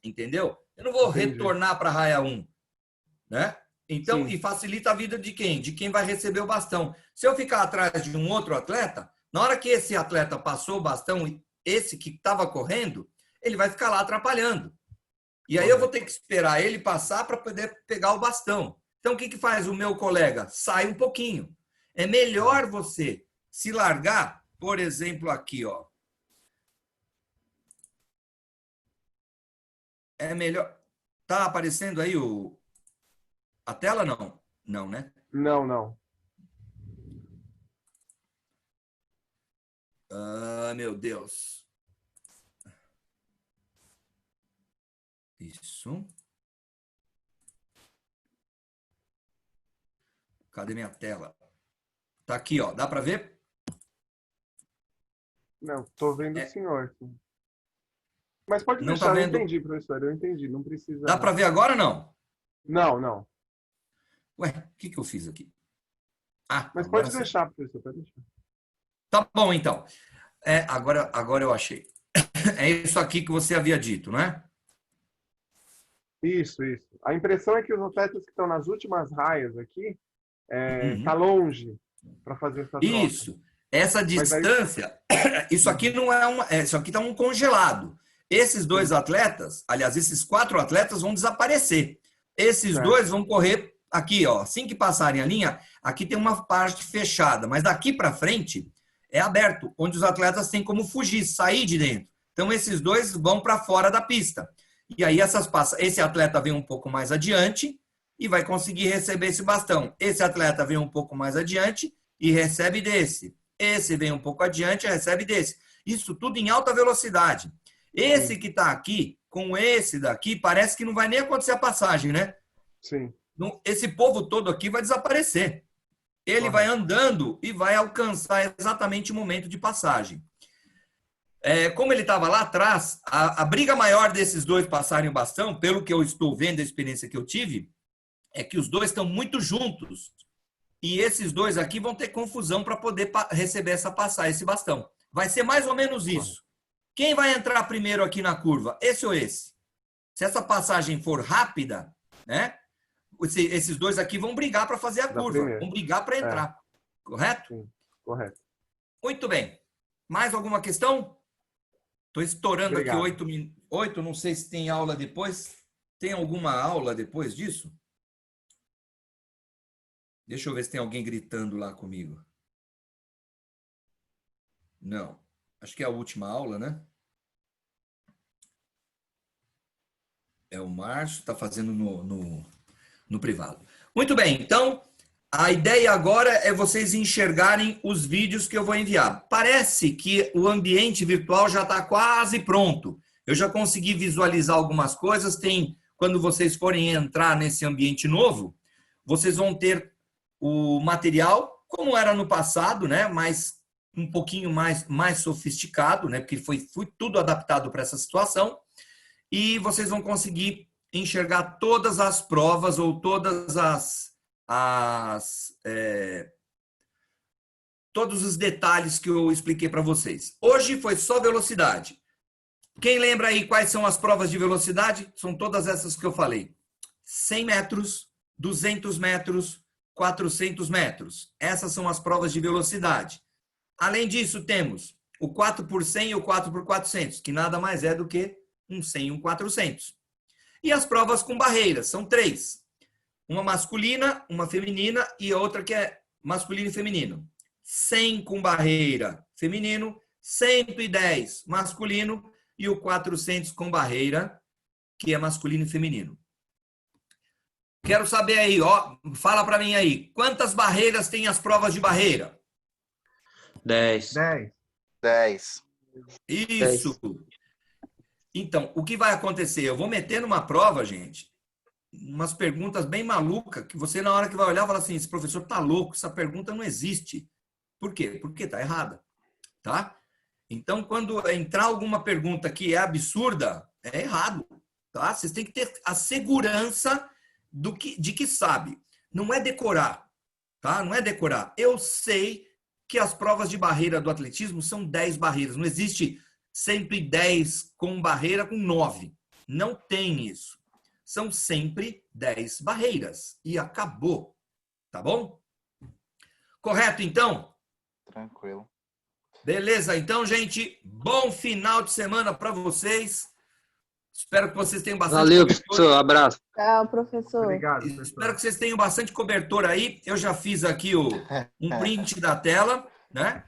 Entendeu? Eu não vou retornar para a raia 1. Né? Então, e facilita a vida de quem? De quem vai receber o bastão. Se eu ficar atrás de um outro atleta, na hora que esse atleta passou o bastão, esse que estava correndo, ele vai ficar lá atrapalhando. E aí eu vou ter que esperar ele passar para poder pegar o bastão. Então, o que faz o meu colega? Sai um pouquinho. É melhor você se largar, por exemplo, aqui, ó. É melhor... Tá aparecendo aí a tela, não? Não, né? Não. Ah, meu Deus. Isso. Cadê minha tela? Tá aqui, ó. Dá para ver? Não, tô vendo o senhor. Sim. Mas pode Não deixar, tá vendo? Eu entendi, professor. Eu entendi, não precisa... Dá para ver agora ou não? Não. Ué, o que eu fiz aqui? Ah, mas agora pode deixar, professor, pode deixar. Tá bom, então. Agora eu achei. É isso aqui que você havia dito, não é? Isso. A impressão é que os atletas que estão nas últimas raias aqui Uhum. tá longe para fazer essa troca. Isso. Essa Mas aí- distância, isso aqui não é uma. Isso aqui está um congelado. Esses dois atletas, aliás, esses 4 atletas vão desaparecer. Esses Certo. dois vão correr aqui, ó. Assim que passarem a linha, aqui tem uma parte fechada, mas daqui para frente é aberto, onde os atletas têm como fugir, sair de dentro. Então, esses dois vão para fora da pista. E aí, esse atleta vem um pouco mais adiante e vai conseguir receber esse bastão. Esse atleta vem um pouco mais adiante e recebe desse. Esse vem um pouco adiante e recebe desse. Isso tudo em alta velocidade. Esse que está aqui, com esse daqui, parece que não vai nem acontecer a passagem, né? Sim. Esse povo todo aqui vai desaparecer. Ele vai andando e vai alcançar exatamente o momento de passagem. Como ele estava lá atrás, a briga maior desses dois passarem o bastão, pelo que eu estou vendo, a experiência que eu tive, é que os dois estão muito juntos e esses dois aqui vão ter confusão para poder receber esse bastão. Vai ser mais ou menos isso. Quem vai entrar primeiro aqui na curva? Esse ou esse? Se essa passagem for rápida, né? Esses dois aqui vão brigar para fazer a curva, primeira. vão brigar para entrar. Correto? Sim, correto. Muito bem. Mais alguma questão? Estou estourando Obrigado. aqui 8 minutos. 8, não sei se tem aula depois. Tem alguma aula depois disso? Deixa eu ver se tem alguém gritando lá comigo. Não. Acho que é a última aula, né? É o Márcio, está fazendo no privado. Muito bem, então, a ideia agora é vocês enxergarem os vídeos que eu vou enviar. Parece que o ambiente virtual já está quase pronto. Eu já consegui visualizar algumas coisas. Quando vocês forem entrar nesse ambiente novo, vocês vão ter o material, como era no passado, né? Mas um pouquinho mais sofisticado, né? Porque foi tudo adaptado para essa situação. E vocês vão conseguir enxergar todas as provas ou todas todos os detalhes que eu expliquei para vocês. Hoje foi só velocidade. Quem lembra aí quais são as provas de velocidade? São todas essas que eu falei. 100 metros, 200 metros, 400 metros. Essas são as provas de velocidade. Além disso, temos o 4 por 100 e o 4 por 400, que nada mais é do que um 100 e um 400. E as provas com barreiras, são 3. Uma masculina, uma feminina e outra que é masculino e feminino. 100 com barreira feminino, 110 masculino e o 400 com barreira, que é masculino e feminino. Quero saber aí, ó, fala para mim aí, quantas barreiras tem as provas de barreira? 10. 10. Isso. Então, o que vai acontecer? Eu vou meter numa prova, gente, umas perguntas bem malucas, que você, na hora que vai olhar, fala assim, esse professor tá louco, essa pergunta não existe. Por quê? Porque tá errada, tá? Então, quando entrar alguma pergunta que é absurda, é errado, tá? Vocês têm que ter a segurança de que sabe. Não é decorar, tá? Não é decorar. Eu sei que as provas de barreira do atletismo são 10 barreiras. Não existe 110 com barreira com 9. Não tem isso. São sempre 10 barreiras. E acabou. Tá bom? Correto, então? Tranquilo. Beleza, então, gente. Bom final de semana para vocês. Espero que vocês tenham bastante Valeu, cobertura. professor. Abraço. Tchau, professor. Obrigado, professor. Espero que vocês tenham bastante cobertura aí. Eu já fiz aqui um print da tela, né?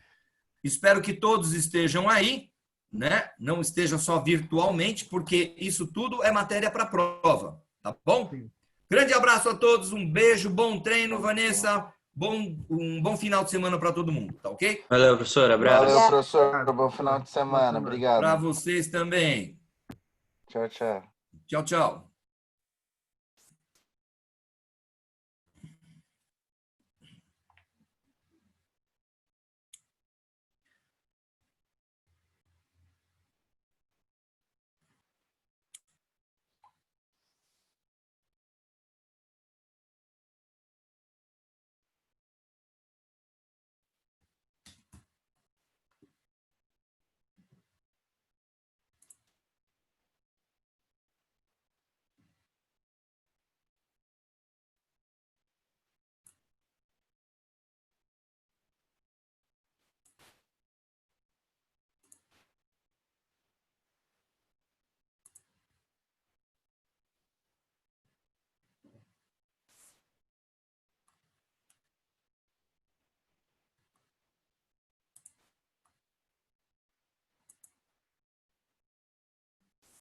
Espero que todos estejam aí, né? Não esteja só virtualmente, porque isso tudo é matéria para prova, tá bom? Sim. Grande abraço a todos, um beijo, bom treino, Vanessa. Um bom final de semana para todo mundo, tá ok? Valeu, professor. Abraço. Valeu, professor. Bom final de semana. Obrigado. Para vocês também. Tchau, tchau. Tchau, tchau.